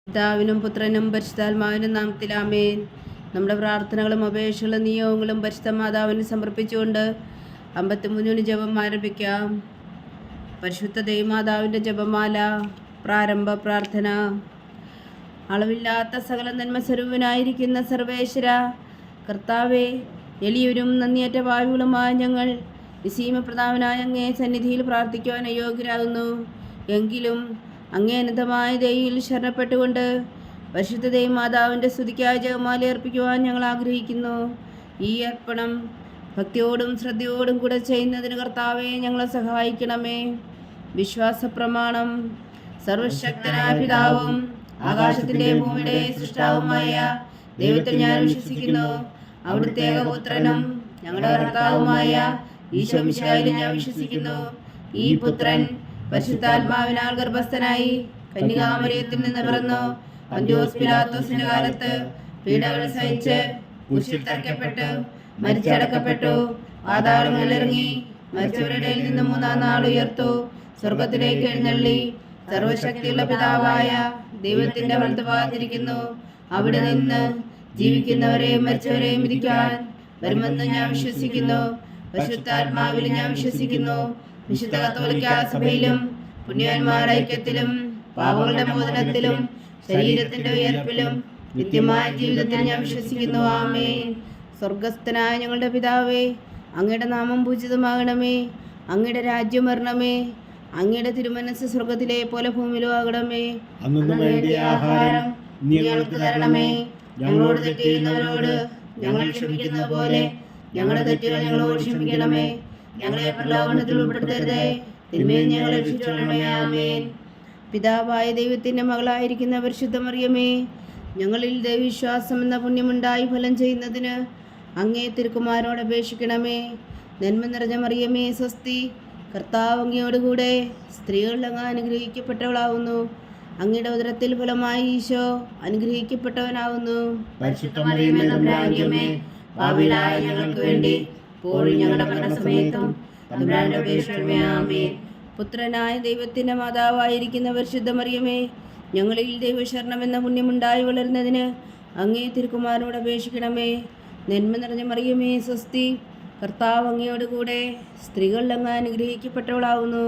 പിതാവിനും പുത്രനും പരിശുദ്ധാത്മാവിനും നാമത്തിൽ ആമേൻ. നമ്മുടെ പ്രാർത്ഥനകളും അപേക്ഷകളും നിയോഗങ്ങളും പരിശുദ്ധ മാതാവിന് സമർപ്പിച്ചുകൊണ്ട് 53 ജപം ആരംഭിക്കാം. പരിശുദ്ധ ദൈവമാതാവിൻ്റെ ജപമാല. പ്രാരംഭ പ്രാർത്ഥന. അളവില്ലാത്ത സകല നന്മസ്വരൂപനായിരിക്കുന്ന സർവേശ്വര കർത്താവെ, എളിയവരും നന്ദിയേറ്റ ഭാവികളുമായ ഞങ്ങൾ നിസീമപ്രതാപനായ അങ്ങേ സന്നിധിയിൽ പ്രാർത്ഥിക്കുവാൻ അയോഗ്യരാകുന്നു. എങ്കിലും അങ്ങേ അനന്തമായ ദയയിൽ ശരണപ്പെട്ടുകൊണ്ട് പരിശുദ്ധ ദൈവമാതാവിൻ്റെ സ്തുതിക്കായി ജപമാല അർപ്പിക്കുവാൻ ഞങ്ങൾ ആഗ്രഹിക്കുന്നു. ഈ അർപ്പണം ഭക്തിയോടും ശ്രദ്ധയോടും കൂടെ ചെയ്യുന്നതിന് കർത്താവെ ഞങ്ങളെ സഹായിക്കണമേ. വിശ്വാസ പ്രമാണം. സർവശക്തനായ പിതാവും ആകാശത്തിൻ്റെ ഭൂമിയുടെ സൃഷ്ടാവുമായ ദൈവത്തിൽ ഞാൻ വിശ്വസിക്കുന്നു. അവിടുത്തെ ഏകപുത്രനും ഞങ്ങളുടെ കർത്താവുമായ ഈശോ മിശിഹായിൽ ഞാൻ വിശ്വസിക്കുന്നു. ഈ പുത്രൻ പരിശുദ്ധാത്മാവിനാൽ ഗർഭസ്ഥനായി കന്യകാമറിയത്തിൽ നിന്ന് പിറന്നു. പന്തിയോസ് പിലാത്തോസിന്റെ കാലത്ത് പീഡകൾ സഹിച്ച് കുരിശിൽ തറയ്ക്കപ്പെട്ടു, മരിച്ചടക്കപ്പെട്ടു, പാതാളങ്ങളിൽ ഇറങ്ങി, മരിച്ചവരുടെ ഇടയിൽ നിന്ന് 3-ാം നാൾ ഉയർത്തു, സ്വർഗത്തിലേക്ക് എഴുന്നള്ളി, സർവശക്തിയുള്ള പിതാവായ ദൈവത്തിന്റെ വലത്തുഭാഗത്തിരിക്കുന്നു. അവിടെ നിന്ന് ജീവിക്കുന്നവരെയും മരിച്ചവരെയും വിധിക്കാൻ വരുമെന്ന് ഞാൻ വിശ്വസിക്കുന്നു. പരിശുദ്ധാത്മാവിൽ ഞാൻ വിശ്വസിക്കുന്നു. വിശുദ്ധ കത്തോലിക്കാ സഭയിലും പുണ്യവാന്മാരുടെ ഐക്യത്തിലും പാപങ്ങളുടെ മോചനത്തിലും ശരീരത്തിന്റെ ഉയർപ്പിലും നിത്യമായ ജീവിതത്തിൽ ഞാൻ വിശ്വസിക്കുന്നു. ആമേൻ. സ്വർഗസ്ഥനായ ഞങ്ങളുടെ പിതാവേ, അങ്ങയുടെ നാമം പൂജിതമാകണമേ. അങ്ങയുടെ രാജ്യം വരണമേ. അങ്ങയുടെ തിരുമനസ് സ്വർഗത്തിലെ പോലെ ഭൂമിയിലും ആകണമേ. അങ്ങയുടെ ആഹാരം ഞങ്ങൾക്ക് തരണമേ. ഞങ്ങളോട് തെറ്റ് ചെയ്യുന്നവരോട് ഞങ്ങൾ ക്ഷമിക്കുന്നത് പോലെ ഞങ്ങളുടെ തെറ്റുകൾ ഞങ്ങളോട് ക്ഷമിക്കണമേ. ഞങ്ങളെ പ്രലോഭനത്തിൽ ഉൾപ്പെടുത്തരുതേ, തിന്മയിൽ ഞങ്ങളെ രക്ഷിച്ചുകൊള്ളണമേ. ആമേൻ. പിതാവായ ദൈവത്തിൻ്റെ മകളായിരിക്കുന്ന പരിശുദ്ധ മറിയമേ, ഞങ്ങളിൽ ദൈവവിശ്വാസം എന്ന പുണ്യമുണ്ടായി ഫലം ചെയ്യുന്നതിന് അങ്ങേ തിരുക്കുമാരനോട് അപേക്ഷിക്കണമേ. നന്മ നിറഞ്ഞ മറിയമേ സ്വസ്തി, കർത്താവ് അങ്ങയോടുകൂടെ സ്ത്രീകൾ അങ്ങ് അനുഗ്രഹിക്കപ്പെട്ടവളാവുന്നു. അങ്ങയുടെ ഉദരത്തിൽ ഫലമായി ഈശോ അനുഗ്രഹിക്കപ്പെട്ടവനാവുന്നു. പരിശുദ്ധ മറിയമേ തമ്പുരാന്റമ്മേ, പാപികളായ ഞങ്ങൾക്ക് വേണ്ടി ഇപ്പോഴും ഞങ്ങളുടെ മരണസമയത്തും തമ്പുരാന്റെ അപേക്ഷിക്കണമേ. ആമേൻ. പുത്രനായ ദൈവത്തിൻ്റെ മാതാവായിരിക്കുന്ന പരിശുദ്ധ മറിയമേ, ഞങ്ങളിൽ ദൈവശരണം എന്ന പുണ്യമുണ്ടായി വളരുന്നതിന് അങ്ങേ തിരുക്കുമാരനോട് അപേക്ഷിക്കണമേ. നന്മ നിറഞ്ഞ മറിയമേ സ്വസ്തി, കർത്താവ് അങ്ങയോടുകൂടെ സ്ത്രീകൾ അങ്ങ് അനുഗ്രഹിക്കപ്പെട്ടവളാവുന്നു.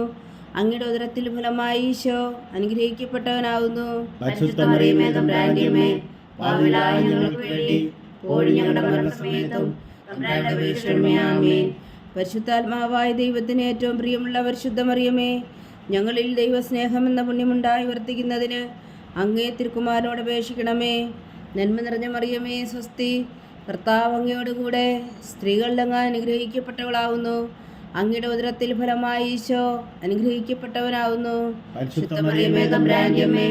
അങ്ങയുടെ ഉദരത്തിൽ ഫലമായി ഈശോ അനുഗ്രഹിക്കപ്പെട്ടവനാവുന്നു. പരിശുദ്ധ മറിയമേ തമ്പുരാന്റമ്മേ, പാപികളായ ഞങ്ങൾക്ക് വേണ്ടി ഇപ്പോഴും ഞങ്ങളുടെ മരണസമയത്തും തമ്പുരാന്റെ അപേക്ഷിക്കണമേ. ആമേൻ. പരിശുദ്ധാത്മാവായ ദൈവത്തിന് ഏറ്റവും പ്രിയമുള്ള പരിശുദ്ധ മറിയമേ, ഞങ്ങളിൽ ദൈവസ്നേഹം എന്ന പുണ്യമുണ്ടായി വർത്തിക്കുന്നതിന് അങ്ങേ തിരുക്കുമാരനോട് അപേക്ഷിക്കണമേ. നന്മ നിറഞ്ഞ മറിയമേ സ്വസ്തി, കർത്താവ് അങ്ങയോടുകൂടെ സ്ത്രീകൾ അങ്ങ് അനുഗ്രഹിക്കപ്പെട്ടവളാവുന്നു. അങ്ങയുടെ ഉദരത്തിൽ ഫലമായി ഈശോ അനുഗ്രഹിക്കപ്പെട്ടവനാവുന്നു. പരിശുദ്ധ മറിയമേ തമ്പുരാന്റമ്മേ,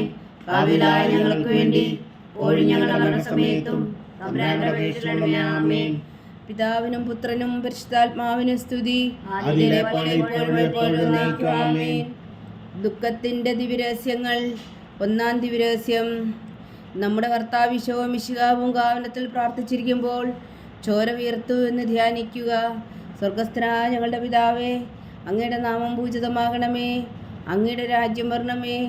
പാപികളായ ഞങ്ങൾക്ക് വേണ്ടി ഇപ്പോഴും ഞങ്ങളുടെ മരണസമയത്തും തമ്പുരാന്റെ അപേക്ഷിക്കണമേ. ആമേൻ. പിതാവിനും പുത്രനും പരിശുദ്ധാത്മാവിനും സ്തുതി. അതിലെ പോലെ ഇപ്പോഴും എപ്പോഴും എന്നേക്കും. ആമേൻ. ദുഃഖത്തിൻ്റെ ദിവ്യരഹസ്യങ്ങൾ. 1-ാം ദിവ്യരഹസ്യം. നമ്മുടെ കർത്താവ് ഈശോ മിശിഹാവും ഗാവനത്തിൽ പ്രാർത്ഥിച്ചിരിക്കുമ്പോൾ ചോര വീർത്തു എന്ന് ധ്യാനിക്കുക. സ്വർഗസ്ഥനായ ഞങ്ങളുടെ പിതാവേ, അങ്ങയുടെ നാമം പൂജിതമാകണമേ. അങ്ങയുടെ രാജ്യം വരണമേ.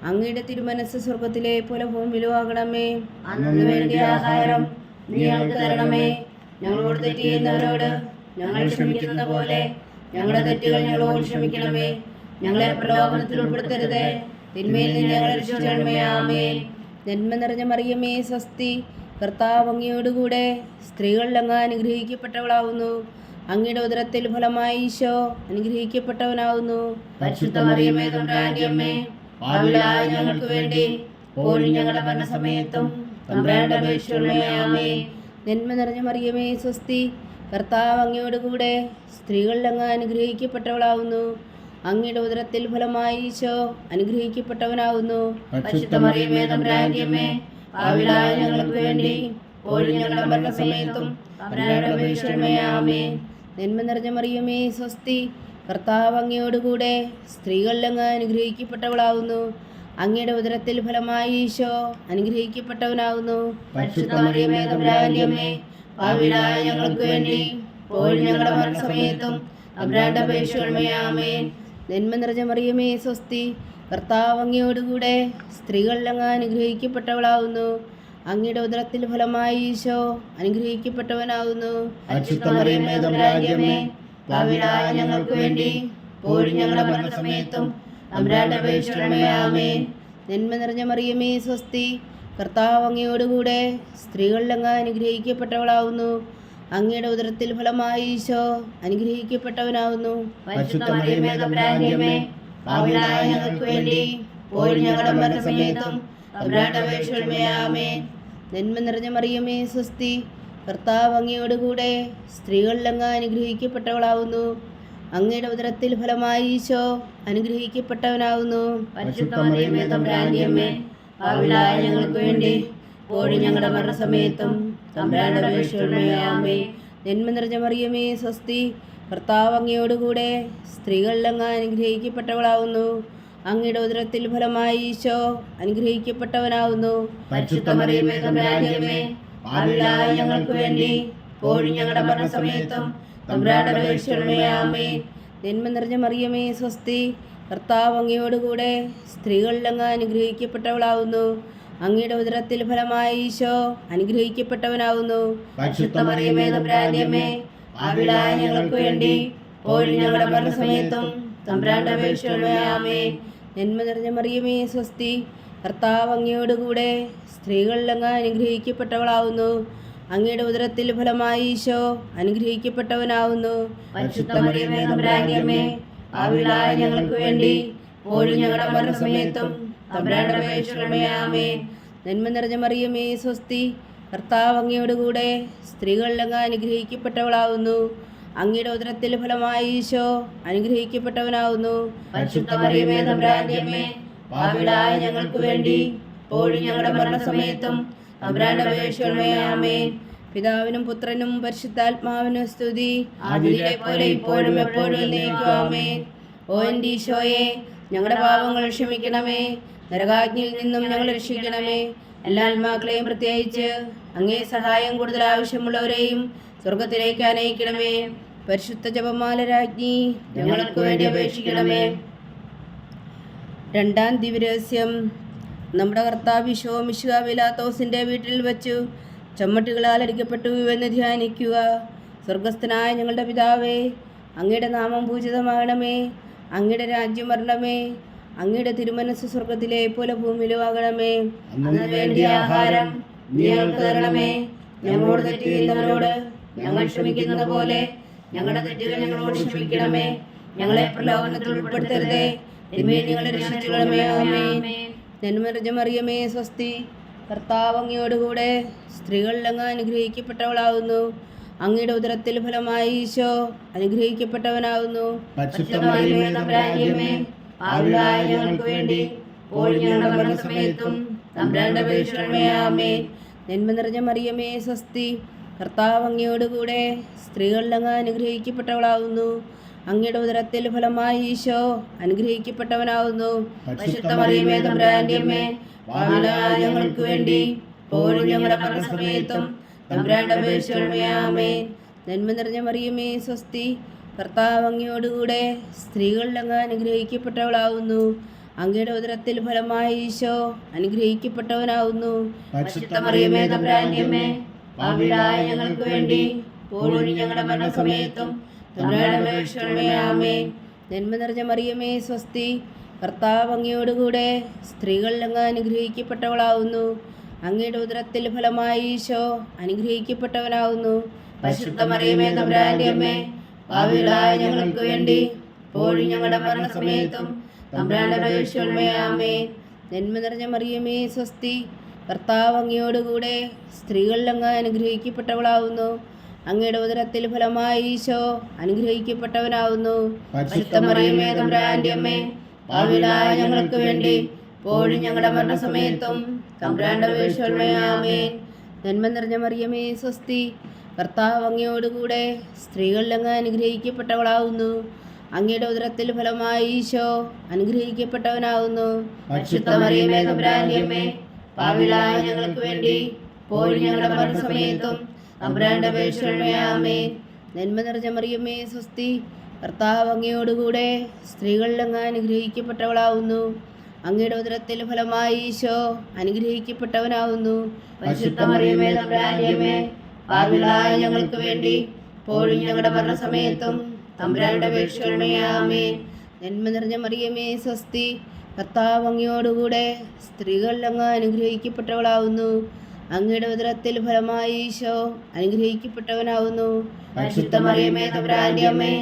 അങ്ങയുടെ തിരുമനസ് സ്വർഗത്തിലെ പോലെ ഭൂമിയിലും ആകണമേ. അന്നു വേണ്ടിയ ആഹാരം നീ ഞങ്ങൾക്ക് തരണമേ. ഞങ്ങളോട് തെറ്റ് ചെയ്യുന്നവരോട് ഞങ്ങൾ ക്ഷമിക്കുന്ന പോലെ ഞങ്ങളുടെ തെറ്റുകൾ ഞങ്ങളോട് ക്ഷമിക്കണമേ. ഞങ്ങളെ പ്രലോഭനത്തിൽ ഉൾപ്പെടുത്തരുതേ, തിന്മയിൽ നിന്ന് ഞങ്ങളെ രക്ഷിക്കണമേ. ആമേൻ. നന്മ നിറഞ്ഞ മറിയമേ സ്വസ്തി, കർത്താവ് അങ്ങയോടുകൂടെ സ്ത്രീകൾ അങ്ങ് അനുഗ്രഹിക്കപ്പെട്ടവളാവുന്നു. അങ്ങയുടെ ഉദരത്തിൽ ഫലമായി ഈശോ അനുഗ്രഹിക്കപ്പെട്ടവനാവുന്നു. പരിശുദ്ധ മറിയമേ തമ്പുരാന്റമ്മേ, പാപികളായ ഞങ്ങൾക്ക് വേണ്ടി ഇപ്പോഴും ഞങ്ങളുടെ മരണസമയത്തും തമ്പുരാന്റെ അപേക്ഷിക്കണമേ. ആമേൻ. നന്മ നിറഞ്ഞ മറിയമേ സ്വസ്തി, കർത്താവ് അങ്ങയോടുകൂടെ സ്ത്രീകൾ അങ്ങ് അനുഗ്രഹിക്കപ്പെട്ടവളാവുന്നു. അങ്ങയുടെ ഉദരത്തിൽ ഫലമായി ഈശോ അനുഗ്രഹിക്കപ്പെട്ടവനാവുന്നു. പരിശുദ്ധ മറിയമേ തമ്പുരാന്റമ്മേ, പാപികളായ ഞങ്ങൾക്ക് വേണ്ടി ഇപ്പോഴും ഞങ്ങളുടെ മരണസമയത്തും തമ്പുരാന്റെ അപേക്ഷിക്കണമേ. ആമേൻ. നന്മ നിറഞ്ഞ മറിയമേ സ്വസ്തി, കർത്താവ് അങ്ങയോടുകൂടെ സ്ത്രീകൾ അങ്ങ് അനുഗ്രഹിക്കപ്പെട്ടവളാവുന്നു. അങ്ങയുടെ ഉദരത്തിൽ ഫലമായി ഈശോ അനുഗ്രഹിക്കപ്പെട്ടവനാവുന്നു. പരിശുദ്ധ മറിയമേ തമ്പുരാന്റമ്മേ, പാപികളായ ഞങ്ങൾക്ക് വേണ്ടി ഇപ്പോഴും ഞങ്ങളുടെ മരണസമയത്തും തമ്പുരാന്റെ അപേക്ഷിക്കണമേ. ആമേൻ. നന്മ നിറഞ്ഞ മറിയമേ സ്വസ്തി, കർത്താവ് അങ്ങയോടുകൂടെ സ്ത്രീകളിൽ അങ്ങ് അനുഗ്രഹിക്കപ്പെട്ടവളാവുന്നു. അങ്ങയുടെ ഉദരത്തിൽ ഫലമായി ഈശോ അനുഗ്രഹിക്കപ്പെട്ടവനാകുന്നു. പരിശുദ്ധ മറിയമേ തമ്പുരാന്റെ അമ്മേ, പാപികളായ ഞങ്ങൾക്ക് വേണ്ടി ഇപ്പോഴും ഞങ്ങളുടെ മരണസമയത്തും തമ്പുരാന്റെ അപേക്ഷിക്കണമേ. ആമേൻ. നന്മ നിറഞ്ഞ മറിയമേ സ്വസ്തി, കർത്താവ് അങ്ങയോടുകൂടെ സ്ത്രീകളിൽ അങ്ങ് അനുഗ്രഹിക്കപ്പെട്ടവളാവുന്നു. അങ്ങയുടെ ഉദരത്തിൽ ഫലമായി ഈശോ അനുഗ്രഹിക്കപ്പെട്ടവനാകുന്നു. പരിശുദ്ധ മറിയമേ തമ്പുരാന്റെ അമ്മേ, പാപികളായ ഞങ്ങൾക്ക് വേണ്ടി ഇപ്പോഴും ഞങ്ങളുടെ മരണസമയത്തും തമ്പുരാന്റെ അപേക്ഷിക്കണമേ. ആമേൻ. നന്മ നിറഞ്ഞ മറിയമേ സ്വസ്തി, കർത്താവ് അങ്ങയോടുകൂടെ സ്ത്രീകളിൽ അങ്ങ് അനുഗ്രഹിക്കപ്പെട്ടവളാവുന്നു. അങ്ങയുടെ ഉദരത്തിൽ ഫലമായി ഈശോ അനുഗ്രഹിക്കപ്പെട്ടവനാകുന്നു. പരിശുദ്ധ മറിയമേ തമ്പുരാന്റെ അമ്മേ, പാപികളായ ഞങ്ങൾക്ക് വേണ്ടി ഇപ്പോഴും ഞങ്ങളുടെ മരണസമയത്തും തമ്പുരാന്റെ അപേക്ഷിക്കണമേ. ആമേൻ. നന്മ നിറഞ്ഞ മറിയമേ സ്വസ്തി, കർത്താവ് അങ്ങയോടുകൂടെ സ്ത്രീകളിൽ അങ്ങ് അനുഗ്രഹിക്കപ്പെട്ടവളാവുന്നു. അങ്ങയുടെ ഉദരത്തിൽ ഫലമായി ഈശോ അനുഗ്രഹിക്കപ്പെട്ടവനാകുന്നു. പരിശുദ്ധ മറിയമേ തമ്പുരാന്റെ അമ്മേ, പാപികളായ ഞങ്ങൾക്ക് വേണ്ടി ഇപ്പോഴും ഞങ്ങളുടെ മരണസമയത്തും തമ്പുരാന്റെ അപേക്ഷിക്കണമേ. ആമേൻ. നന്മ നിറഞ്ഞ മറിയമേ സ്വസ്തി, കർത്താവ് അങ്ങയോടുകൂടെ സ്ത്രീകളിൽ അങ്ങ് അനുഗ്രഹിക്കപ്പെട്ടവളാവുന്നു. അങ്ങയുടെ ഉദരത്തിൽ ഫലമായി ഈശോ അനുഗ്രഹിക്കപ്പെട്ടവനാകുന്നു. പരിശുദ്ധ മറിയമേ തമ്പുരാന്റെ അമ്മേ, പാപികളായ ഞങ്ങൾക്ക് വേണ്ടി ഇപ്പോഴും ഞങ്ങളുടെ മരണസമയത്തും തമ്പുരാന്റെ അപേക്ഷിക്കണമേ. ആമേൻ. നന്മ നിറഞ്ഞ മറിയമേ സ്വസ്തി, കർത്താവ് അങ്ങയോടുകൂടെ സ്ത്രീകളിൽ അങ്ങ് അനുഗ്രഹിക്കപ്പെട്ടവളാവുന്നു. അങ്ങയുടെ ഉദരത്തിൽ ഫലമായി ഈശോ അനുഗ്രഹിക്കപ്പെട്ടവനാവുന്നു. പരിശുദ്ധ മറിയമേ തമ്പുരാന്റെ അമ്മേ, പാപികളായ ഞങ്ങൾക്ക് വേണ്ടി ഇപ്പോഴും ഞങ്ങളുടെ മരണസമയത്തും തമ്പുരാന്റെ അപേക്ഷിക്കണമേ. ആമേൻ. നന്മ നിറഞ്ഞ മറിയമേ സ്വസ്തി, കർത്താവ് അങ്ങയോടുകൂടെ സ്ത്രീകളിൽ അങ്ങ് അനുഗ്രഹിക്കപ്പെട്ടവളാവുന്നു. അങ്ങയുടെ ഉദരത്തിൽ ഫലമായി ഈശോ അനുഗ്രഹിക്കപ്പെട്ടവനാവുന്നു. പരിശുദ്ധ മറിയമേ തമ്പുരാന്റെ അമ്മേ, പാപികളായ ഞങ്ങൾക്ക് വേണ്ടി ഇപ്പോഴും ഞങ്ങളുടെ മരണസമയത്തും തമ്പുരാന്റെ അപേക്ഷിക്കണമേ. ആമേൻ. പിതാവിനും പുത്രനും പരിശുദ്ധാത്മാവിനും സ്തുതി, ആദിയിലെ പോലെ ഇപ്പോഴും എപ്പോഴും എന്നേക്കും. ആമേൻ. ഓ എൻ്റെ ഈശോയെ, ഞങ്ങളുടെ പാപങ്ങൾ ക്ഷമിക്കണമേ, നരകാഗ്നിയിൽ നിന്നും ഞങ്ങൾ രക്ഷിക്കണമേ. എല്ലാ ആത്മാക്കളെയും പ്രത്യേകിച്ച് അങ്ങേ സഹായം കൂടുതൽ ആവശ്യമുള്ളവരെയും സ്വർഗത്തിലേക്ക് അനയിക്കണമേ. പരിശുദ്ധ ജപമാല രാജ്ഞി, ഞങ്ങൾക്ക് വേണ്ടി അപേക്ഷിക്കണമേ. രണ്ടാം ദിവ്യരഹസ്യം. നമ്മുടെ കർത്താവ് ഈശോ മിശിഹാ പീലാത്തോസിൻ്റെ വീട്ടിൽ വച്ചു ചമ്മട്ടികളാൽ അടിക്കപ്പെട്ടു എന്ന് ധ്യാനിക്കുക. സ്വർഗസ്ഥനായ ഞങ്ങളുടെ പിതാവേ, അങ്ങയുടെ നാമം പൂജിതമാകണമേ. അങ്ങയുടെ രാജ്യം വരണമേ. അങ്ങയുടെ തിരുമനസ് സ്വർഗത്തിലെ പോലെ ഭൂമിയിലും ആകണമേ. അന്നു വേണ്ടിയ ആഹാരം നീ ഞങ്ങൾക്ക് തരണമേ. ഞങ്ങളോട് തെറ്റ് ചെയ്യുന്നവരോട് ഞങ്ങൾ ക്ഷമിക്കുന്നത് പോലെ ഞങ്ങളുടെ തെറ്റുകൾ ഞങ്ങളോട് ക്ഷമിക്കണമേ. ഞങ്ങളെ പ്രലോഭനത്തിൽ ഉൾപ്പെടുത്തരുതേ, തിന്മയിൽ ഞങ്ങളെ രക്ഷിച്ചുകൊള്ളണമേ. ആമേൻ. നന്മ നിറഞ്ഞ മറിയമേ സ്വസ്തി, കർത്താവ് അങ്ങയോടുകൂടെ സ്ത്രീകളിൽ അങ്ങ് അനുഗ്രഹിക്കപ്പെട്ടവളാവുന്നു. അങ്ങയുടെ ഉദരത്തിൽ ഫലമായി ഈശോ അനുഗ്രഹിക്കപ്പെട്ടവനാവുന്നു. പരിശുദ്ധ മറിയമേ തമ്പുരാന്റെ അമ്മേ, പാപികളായ ഞങ്ങൾക്ക് വേണ്ടി ഇപ്പോഴും ഞങ്ങളുടെ മരണസമയത്തും തമ്പുരാന്റെ അപേക്ഷിക്കണമേ. ആമേൻ. നന്മ നിറഞ്ഞ മറിയമേ സ്വസ്തി, കർത്താവ് അങ്ങയോടുകൂടെ സ്ത്രീകളിൽ അങ്ങ് അനുഗ്രഹിക്കപ്പെട്ടവളാവുന്നു. അങ്ങയുടെ ഉദരത്തിൽ ഫലമായി ഈശോ അനുഗ്രഹിക്കപ്പെട്ടവനാവുന്നു. പരിശുദ്ധ മറിയമേ തമ്പുരാന്റെ അമ്മേ, പാപികളായ ഞങ്ങൾക്ക് വേണ്ടി ഇപ്പോഴും ഞങ്ങളുടെ മരണസമയത്തും തമ്പുരാന്റെ അപേക്ഷിക്കണമേ. ആമേൻ. നന്മ നിറഞ്ഞ മറിയമേ സ്വസ്തി, കർത്താവ് അങ്ങയോടുകൂടെ സ്ത്രീകളിൽ അങ്ങ് അനുഗ്രഹിക്കപ്പെട്ടവളാവുന്നു. അങ്ങയുടെ ഉദരത്തിൽ ഫലമായി ഈശോ അനുഗ്രഹിക്കപ്പെട്ടവനാവുന്നു. പരിശുദ്ധ മറിയമേ തമ്പുരാന്റെ അമ്മേ, പാപികളായ ഞങ്ങൾക്ക് വേണ്ടി ഇപ്പോഴും ഞങ്ങളുടെ മരണസമയത്തും തമ്പുരാന്റെ അപേക്ഷിക്കണമേ. ആമേൻ. നന്മ നിറഞ്ഞ മറിയമേ സ്വസ്തി, കർത്താവ് അങ്ങയോടുകൂടെ സ്ത്രീകളിൽ അങ്ങ് അനുഗ്രഹിക്കപ്പെട്ടവളാവുന്നു. അങ്ങയുടെ ഉദരത്തിൽ ഫലമായി ഈശോ അനുഗ്രഹിക്കപ്പെട്ടവനാവുന്നു. പരിശുദ്ധ മറിയമേ തമ്പുരാന്റെ അമ്മേ, പാപികളായ ഞങ്ങൾക്ക് വേണ്ടി ഇപ്പോഴും ഞങ്ങളുടെ മരണസമയത്തും തമ്പുരാന്റെ അപേക്ഷിക്കണമേ. ആമേൻ. നന്മ നിറഞ്ഞ മറിയമേ സ്വസ്തി, കർത്താവ് അങ്ങയോടുകൂടെ സ്ത്രീകളിൽ അങ്ങ് അനുഗ്രഹിക്കപ്പെട്ടവളാവുന്നു. അങ്ങയുടെ ഉദരത്തിൽ ഫലമായി ഈശോ അനുഗ്രഹിക്കപ്പെട്ടവനാവുന്നു. പരിശുദ്ധ മറിയമേ തമ്പുരാന്റെ അമ്മേ, പാപികളായ ഞങ്ങൾക്ക് വേണ്ടി ഇപ്പോഴും ഞങ്ങളുടെ മരണസമയത്തും തമ്പുരാന്റെ അപേക്ഷിക്കണമേ. ആമേൻ. നന്മ നിറഞ്ഞ മറിയമേ സ്വസ്തി, കർത്താവ് അങ്ങയോടുകൂടെ സ്ത്രീകളിൽ അങ്ങ് അനുഗ്രഹിക്കപ്പെട്ടവളാവുന്നു. അങ്ങയുടെ ഉദരത്തിൽ ഫലമായി ഈശോ അനുഗ്രഹിക്കപ്പെട്ടവനാവുന്നു. പരിശുദ്ധ മറിയമേ തമ്പുരാന്റെ അമ്മേ, പാപികളായ ഞങ്ങൾക്ക് വേണ്ടി ഇപ്പോഴും ഞങ്ങളുടെ മരണസമയത്തും തമ്പുരാന്റെ അപേക്ഷിക്കണമേ. ആമേൻ. നന്മ നിറഞ്ഞ മറിയമേ സ്വസ്തി, കർത്താവ് അങ്ങയോടുകൂടെ സ്ത്രീകളിൽ അങ്ങ് അനുഗ്രഹിക്കപ്പെട്ടവളാവുന്നു. അങ്ങയുടെ ഉദരത്തിൽ ഫലമായി ഈശോ അനുഗ്രഹിക്കപ്പെട്ടവനാവുന്നു. പരിശുദ്ധ മറിയമേ തമ്പുരാന്റെ അമ്മേ, പാപികളായ ഞങ്ങൾക്ക് വേണ്ടി ഇപ്പോഴും ഞങ്ങളുടെ മരണസമയത്തും തമ്പുരാനുടെ അപേക്ഷിക്കണമേ. ആമേൻ. നന്മ നിറഞ്ഞ മറിയമേ സ്വസ്തി, കർത്താവ് അങ്ങയോടുകൂടെ സ്ത്രീകൾ അങ്ങ് അനുഗ്രഹിക്കപ്പെട്ടവളാവുന്നു. അങ്ങയുടെ ഉദരത്തിൽ ഫലമായി ഈശോ അനുഗ്രഹിക്കപ്പെട്ടവനാവുന്നു. പരിശുദ്ധ മറിയമേ തമ്പുരാന്റെ അമ്മേ,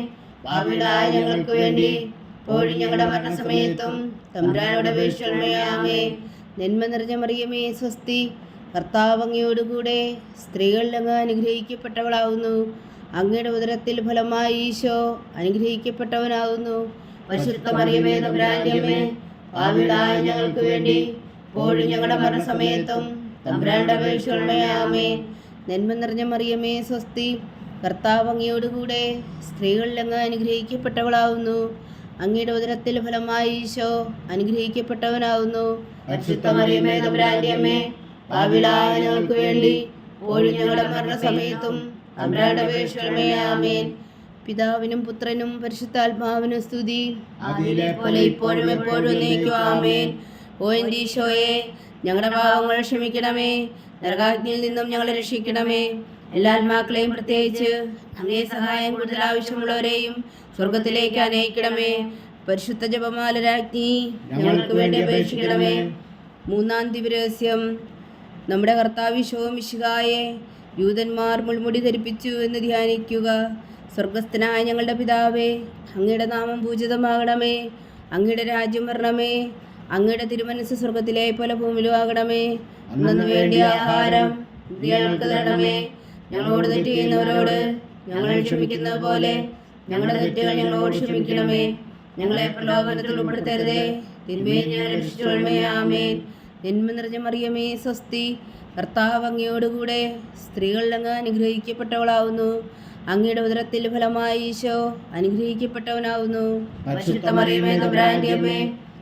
പാപികളായ ഞങ്ങൾക്ക് വേണ്ടി ഇപ്പോഴും ഞങ്ങളുടെ മരണസമയത്തും തമ്പുരാനോട് അപേക്ഷിക്കണമേ. ആമേൻ. നന്മ നിറഞ്ഞ മറിയമേ സ്വസ്തി, കർത്താവ് അങ്ങയോടുകൂടെ സ്ത്രീകൾ അങ്ങ് അനുഗ്രഹിക്കപ്പെട്ടവളാവുന്നു. അങ്ങയുടെ ഉദരത്തിൽ ഫലമായി ഈശോ അനുഗ്രഹിക്കപ്പെട്ടവനാവുന്നു. പരിശുദ്ധ മറിയമേ തമ്പുരാന്റെ അമ്മേ, പാപികളായ ഞങ്ങൾക്ക് വേണ്ടി ഇപ്പോഴും ഞങ്ങളുടെ മരണസമയത്തും തമ്പുരാന്റെ അപേക്ഷിക്കണമേ. ആമേൻ. നന്മ നിറഞ്ഞ മറിയമേ സ്വസ്തി, കർത്താവ് അങ്ങയോടുകൂടെ സ്ത്രീകളിൽ അങ്ങ് അനുഗ്രഹിക്കപ്പെട്ടവളാവുന്നു. അങ്ങയുടെ ഉദരത്തിൽ ഫലമായി ഈശോ അനുഗ്രഹിക്കപ്പെട്ടവനാവുന്നു. പരിശുദ്ധ മറിയമേ തമ്പുരാന്റെ അമ്മേ, പാപികളായ ഞങ്ങൾക്ക് വേണ്ടി ഇപ്പോഴും ഞങ്ങളുടെ മരണസമയത്തും തമ്പുരാന്റെ അപേക്ഷിക്കണമേ. ആമേൻ. പിതാവിനും പുത്രനും പരിശുദ്ധാത്മാവിനും സ്തുതി. അതിലെ പോലെ ഇപ്പോഴും എപ്പോഴും എന്നേക്കും. ആമേൻ. ഓ എൻ്റെ ഈശോയെ, ഞങ്ങളുടെ പാവങ്ങൾ ക്ഷമിക്കണമേ, നരകാഗ്നിയിൽ നിന്നും ഞങ്ങളെ രക്ഷിക്കണമേ. എല്ലാ ആത്മാക്കളെയും, പ്രത്യേകിച്ച് അങ്ങേ സഹായം കൂടുതൽ ആവശ്യമുള്ളവരെയും സ്വർഗത്തിലേക്ക് അനയിക്കണമേ. പരിശുദ്ധ ജപമാല രാജ്ഞി, ഞങ്ങൾക്ക് വേണ്ടി അപേക്ഷിക്കണമേ. മൂന്നാം ദിവരഹസ്യം. നമ്മുടെ കർത്താവ് ഈശോ മിശിഹായെ യൂതന്മാർ മുൾമുടി ധരിപ്പിച്ചു എന്ന് ധ്യാനിക്കുക. സ്വർഗസ്ഥനായ ഞങ്ങളുടെ പിതാവേ, അങ്ങയുടെ നാമം പൂജിതമാകണമേ. അങ്ങയുടെ രാജ്യം വരണമേ. അങ്ങയുടെ തിരുമനസ് സ്വർഗത്തിലെ പോലെ ഭൂമിയിലും ആകണമേ. അന്നു വേണ്ടിയ ആഹാരം ഞങ്ങൾക്ക് തരണമേ. ഞങ്ങളോട് തെറ്റ് ചെയ്യുന്നവരോട് ഞങ്ങൾ ക്ഷമിക്കുന്നത് പോലെ ഞങ്ങളുടെ തെറ്റുകൾ ഞങ്ങളോട് ക്ഷമിക്കണമേ. ഞങ്ങളെ പ്രലോഭനത്തിൽ ഉൾപ്പെടുത്തരുതേ, തിന്മയെ ഞങ്ങളെ രക്ഷിച്ചുകൊള്ളണമേ. ആമേൻ. നന്മ നിറഞ്ഞ മറിയമേ സ്വസ്തി, കർത്താവ് അങ്ങയോടുകൂടെ സ്ത്രീകൾ അങ്ങ് അനുഗ്രഹിക്കപ്പെട്ടവളാവുന്നു. അങ്ങയുടെ ഉദരത്തിൽ ഫലമായി ഈശോ അനുഗ്രഹിക്കപ്പെട്ടവനാവുന്നു. പരിശുദ്ധ മറിയമേ തമ്പുരാന്റെ അമ്മേ,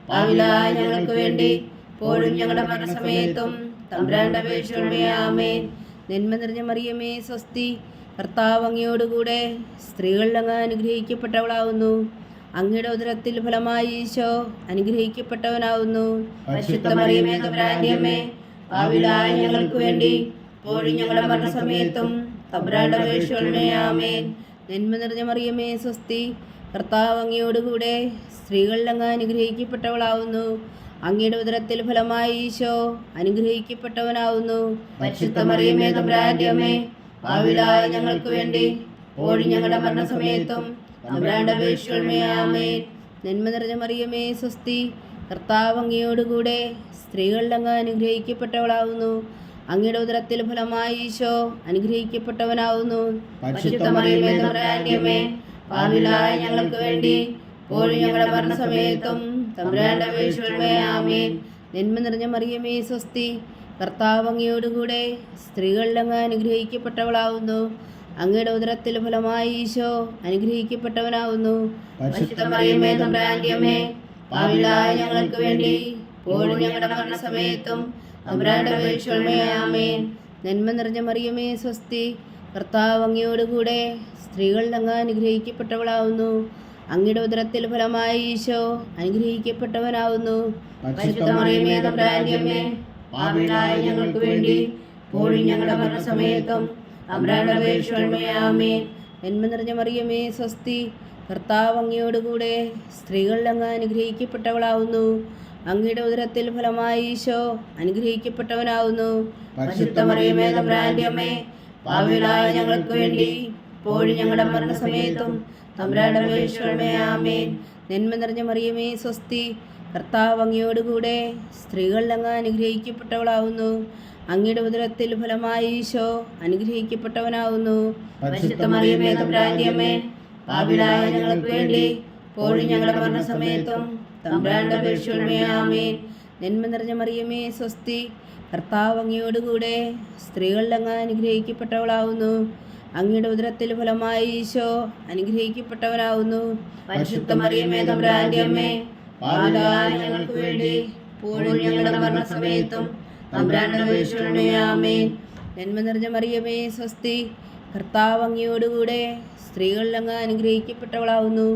പാപികളായ ഞങ്ങൾക്ക് വേണ്ടി ഇപ്പോഴും ഞങ്ങളുടെ മരണസമയത്തും തമ്പുരാന്റെ അപേക്ഷിക്കണമേ. ആമേൻ. നന്മ നിറഞ്ഞ മറിയമേ സ്വസ്തി, കർത്താവ് അങ്ങയോടുകൂടെ സ്ത്രീകൾ അങ്ങ് അനുഗ്രഹിക്കപ്പെട്ടവളാവുന്നു. അങ്ങയുടെ ഉദരത്തിൽ ഫലമായി ഈശോ അനുഗ്രഹിക്കപ്പെട്ടവനാവുന്നു. പരിശുദ്ധ മറിയമേ തമ്പുരാന്റെ അമ്മേ, പാപികളായ ഞങ്ങൾക്ക് വേണ്ടി ഇപ്പോഴും ഞങ്ങളുടെ മരണസമയത്തും തമ്പുരാന്റെ അപേക്ഷിക്കണമേ. ആമേൻ. നന്മ നിറഞ്ഞ മറിയമേ സ്വസ്തി, കർത്താവ് അങ്ങയോടുകൂടെ സ്ത്രീകൾ അങ്ങ് അനുഗ്രഹിക്കപ്പെട്ടവളാവുന്നു. അങ്ങയുടെ ഉദരത്തിൽ ഫലമായി ഈശോ അനുഗ്രഹിക്കപ്പെട്ടവനാവുന്നു. പരിശുദ്ധ മറിയമേ തമ്പുരാന്റെ അമ്മേ, പാപികളായ ഞങ്ങൾക്ക് വേണ്ടി ഇപ്പോഴും ഞങ്ങളുടെ മരണസമയത്തും തമ്പുരാന്റെ അപേക്ഷിക്കണമേ. ആമേൻ. നന്മ നിറഞ്ഞ മറിയമേ സ്വസ്തി, കർത്താവ് അങ്ങയോടുകൂടെ സ്ത്രീകൾ അങ്ങ് അനുഗ്രഹിക്കപ്പെട്ടവളാവുന്നു. അങ്ങയുടെ ഉദരത്തിൽ ഫലമായി ഈശോ അനുഗ്രഹിക്കപ്പെട്ടവനാവുന്നു. പരിശുദ്ധ മറിയമേ തമ്പുരാന്റെ അമ്മേ, പാപികളായ ഞങ്ങൾക്ക് വേണ്ടി ഇപ്പോഴും ഞങ്ങളുടെ മരണസമയത്തും തമ്പുരാന്റെ അപേക്ഷിക്കണമേ. ആമേൻ. നന്മ നിറഞ്ഞ മറിയമേ സ്വസ്തി, കർത്താവ് അങ്ങയോടുകൂടെ സ്ത്രീകൾ അങ്ങ് അനുഗ്രഹിക്കപ്പെട്ടവളാവുന്നു. അങ്ങയുടെ ഉദരത്തിൽ ഫലമായി ഈശോ അനുഗ്രഹിക്കപ്പെട്ടവനാവുന്നു. പരിശുദ്ധ മറിയമേ തമ്പുരാന്റെ അമ്മേ, പാപികളായ ഞങ്ങൾക്ക് വേണ്ടി ഇപ്പോഴും ഞങ്ങളുടെ മരണസമയത്തും തമ്പുരാന്റെ അപേക്ഷിക്കണമേ. ആമേൻ. നന്മ നിറഞ്ഞ മറിയമേ സ്വസ്തി, കർത്താവ് അങ്ങയോടുകൂടെ സ്ത്രീകൾ അങ്ങ് അനുഗ്രഹിക്കപ്പെട്ടവളാവുന്നു. അങ്ങയുടെ ഉദരത്തിൽ ഫലമായി ഈശോ അനുഗ്രഹിക്കപ്പെട്ടവനാവുന്നു. പരിശുദ്ധ മറിയമേ തമ്പുരാന്റെ അമ്മേ, പാപികളായ ഞങ്ങൾക്ക് വേണ്ടി ഇപ്പോഴും ഞങ്ങളുടെ മരണസമയത്തും തമ്പുരാന്റെ അപേക്ഷിക്കണമേ. ആമേൻ. നന്മ നിറഞ്ഞ മറിയമേ സ്വസ്തി, കർത്താവ് അങ്ങയോടുകൂടെ സ്ത്രീകൾ അങ്ങ് അനുഗ്രഹിക്കപ്പെട്ടവളാവുന്നു. അങ്ങയുടെ ഉദരത്തിൽ ഫലമായി ഈശോ അനുഗ്രഹിക്കപ്പെട്ടവനാവുന്നു. പരിശുദ്ധ മറിയമേ തമ്പുരാന്റെ അമ്മേ, പാപികളായ ഞങ്ങൾക്ക് വേണ്ടി ഇപ്പോഴും ഞങ്ങളുടെ മരണസമയത്തും തമ്പുരാന്റെ അപേക്ഷിക്കണമേ. ആമേൻ. നന്മ നിറഞ്ഞ മറിയമേ സ്വസ്തി, കർത്താവ് അങ്ങയോടുകൂടെ സ്ത്രീകൾ അങ്ങ് അനുഗ്രഹിക്കപ്പെട്ടവളാവുന്നു. അങ്ങയുടെ ഉദരത്തിൽ ഫലമായി ഈശോ അനുഗ്രഹിക്കപ്പെട്ടവനാവുന്നു. പരിശുദ്ധ മറിയമേ തമ്പുരാന്റെ അമ്മേ, പാപികളായ ഞങ്ങൾക്ക് വേണ്ടി ഇപ്പോഴും ഞങ്ങളുടെ മരണസമയത്തും തമ്പുരാന്റെ അപേക്ഷിക്കണമേ. ആമേൻ. നന്മ നിറഞ്ഞ മറിയമേ സ്വസ്തി, കർത്താവ് അങ്ങയോടുകൂടെ സ്ത്രീകൾ അങ്ങ് അനുഗ്രഹിക്കപ്പെട്ടവളാവുന്നു. അങ്ങയുടെ ഉദരത്തിൽ ഫലമായി ഈശോ അനുഗ്രഹിക്കപ്പെട്ടവനാവുന്നു. പരിശുദ്ധ മറിയമേ തമ്പുരാന്റെ അമ്മേ, പാപികളായ ഞങ്ങൾക്ക് വേണ്ടി ഇപ്പോഴും ഞങ്ങളുടെ മരണസമയത്തും തമ്പുരാന്റെ അപേക്ഷിക്കണമേ. ആമേൻ. നന്മ നിറഞ്ഞ മറിയമേ സ്വസ്തി, കർത്താവ് അങ്ങയോടുകൂടെ സ്ത്രീകൾ അങ്ങ് അനുഗ്രഹിക്കപ്പെട്ടവളാവുന്നു.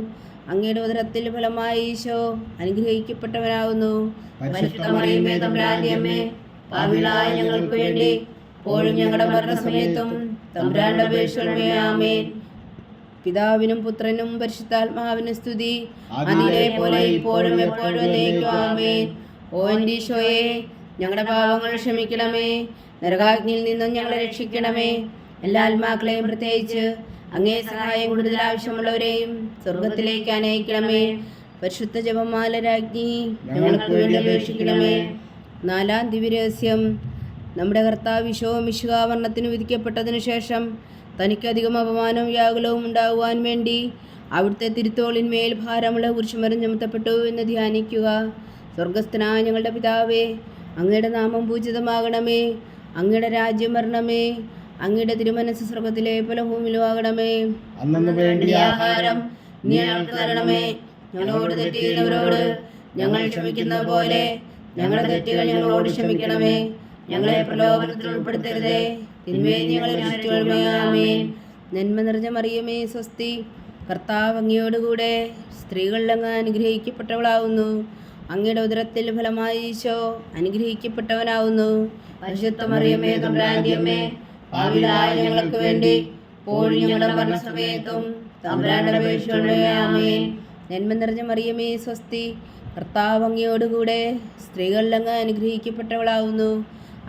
അങ്ങയുടെ ഉദരത്തിൽ ഫലമായി ഈശോ അനുഗ്രഹിക്കപ്പെട്ടവനാകുന്നു. പരിശുദ്ധ മറിയമേ തമ്പുരാന്റെ അമ്മേ, പാപികളായ ഞങ്ങൾക്ക് വേണ്ടി ഇപ്പോഴും ഞങ്ങളുടെ മരണസമയത്തും തമ്പുരാന്റെ അപേക്ഷകളേ. ആമേൻ. പിതാവിനും പുത്രനും പരിശുദ്ധാത്മാവിനും സ്തുതി, അതിലെ പോലെ ഇപ്പോഴും എപ്പോഴും എന്നേക്കും. ആമേൻ. ഓ എൻ്റെ ഈശോയെ, ഞങ്ങളുടെ പാപങ്ങൾ ക്ഷമിക്കണമേ, നരകാഗ്നിയിൽ നിന്നും ഞങ്ങളെ രക്ഷിക്കണമേ. എല്ലാ ആത്മാക്കളെയും, പ്രത്യേകിച്ച് അങ്ങേ സഹായം കൂടുതൽ ആവശ്യമുള്ളവരെയും സ്വർഗത്തിലേക്ക് അനയിക്കണമേ. പരിശുദ്ധ ജപമാല രാജ്ഞി, ഞങ്ങൾക്ക് വേണ്ടി അപേക്ഷിക്കണമേ. 4-ാം ദിവ്യരഹസ്യം. നമ്മുടെ കർത്താവ് ഈശോ മിശിഹാ മരണത്തിന് വിധിക്കപ്പെട്ടതിനു ശേഷം തനിക്കധികം അപമാനവും വ്യാകുലവും ഉണ്ടാകുവാൻ വേണ്ടി അവിടുത്തെ തിരുത്തോളിന്മേൽ ഭാരമുള്ള കുരിശുമരം ചുമത്തപ്പെട്ടു എന്ന് ധ്യാനിക്കുക. സ്വർഗസ്ഥനായ ഞങ്ങളുടെ പിതാവേ, അങ്ങയുടെ നാമം പൂജിതമാകണമേ, അങ്ങയുടെ രാജ്യം വരണമേ, അങ്ങയുടെ തിരുമനസ് സ്വർഗത്തിലെ പോലെ ഭൂമിയിലുമാകണമേ. അന്നു വേണ്ടിയ ആഹാരം നീ ഞങ്ങൾക്ക് തരണമേ. ഞങ്ങളോട് തെറ്റ് ചെയ്യുന്നവരോട് ഞങ്ങൾ ക്ഷമിക്കുന്ന പോലെ ഞങ്ങളുടെ തെറ്റുകൾ ഞങ്ങളോട് ക്ഷമിക്കണമേ. ഞങ്ങളെ പ്രലോഭനത്തിൽ ഉൾപ്പെടുത്തരുതേ, തിന്മയിൽ ഞങ്ങളെ രക്ഷിക്കണമേ. ആമേൻ. നന്മ നിറഞ്ഞ മറിയമേ, സ്വസ്തി, കർത്താവ് അങ്ങയോടുകൂടെ സ്ത്രീകളിൽ അങ്ങ് അനുഗ്രഹിക്കപ്പെട്ടവളാവുന്നു. അങ്ങയുടെ ഉദരത്തിൽ ഫലമായി ഈശോ അനുഗ്രഹിക്കപ്പെട്ടവനാവുന്നു. പരിശുദ്ധ മറിയമേ തമ്പുരാന്റെ അമ്മേ, പാപികളായ ഞങ്ങൾക്ക് വേണ്ടി ഇപ്പോഴും ഞങ്ങളുടെ മരണസമയത്തും തമ്പുരാന്റെ അപേക്ഷകളേ. ആമേൻ. നന്മ നിറഞ്ഞ മറിയമേ, സ്വസ്തി, കർത്താവ് അങ്ങയോടുകൂടെ സ്ത്രീകളിൽ അങ്ങ് അനുഗ്രഹിക്കപ്പെട്ടവളാവുന്നു.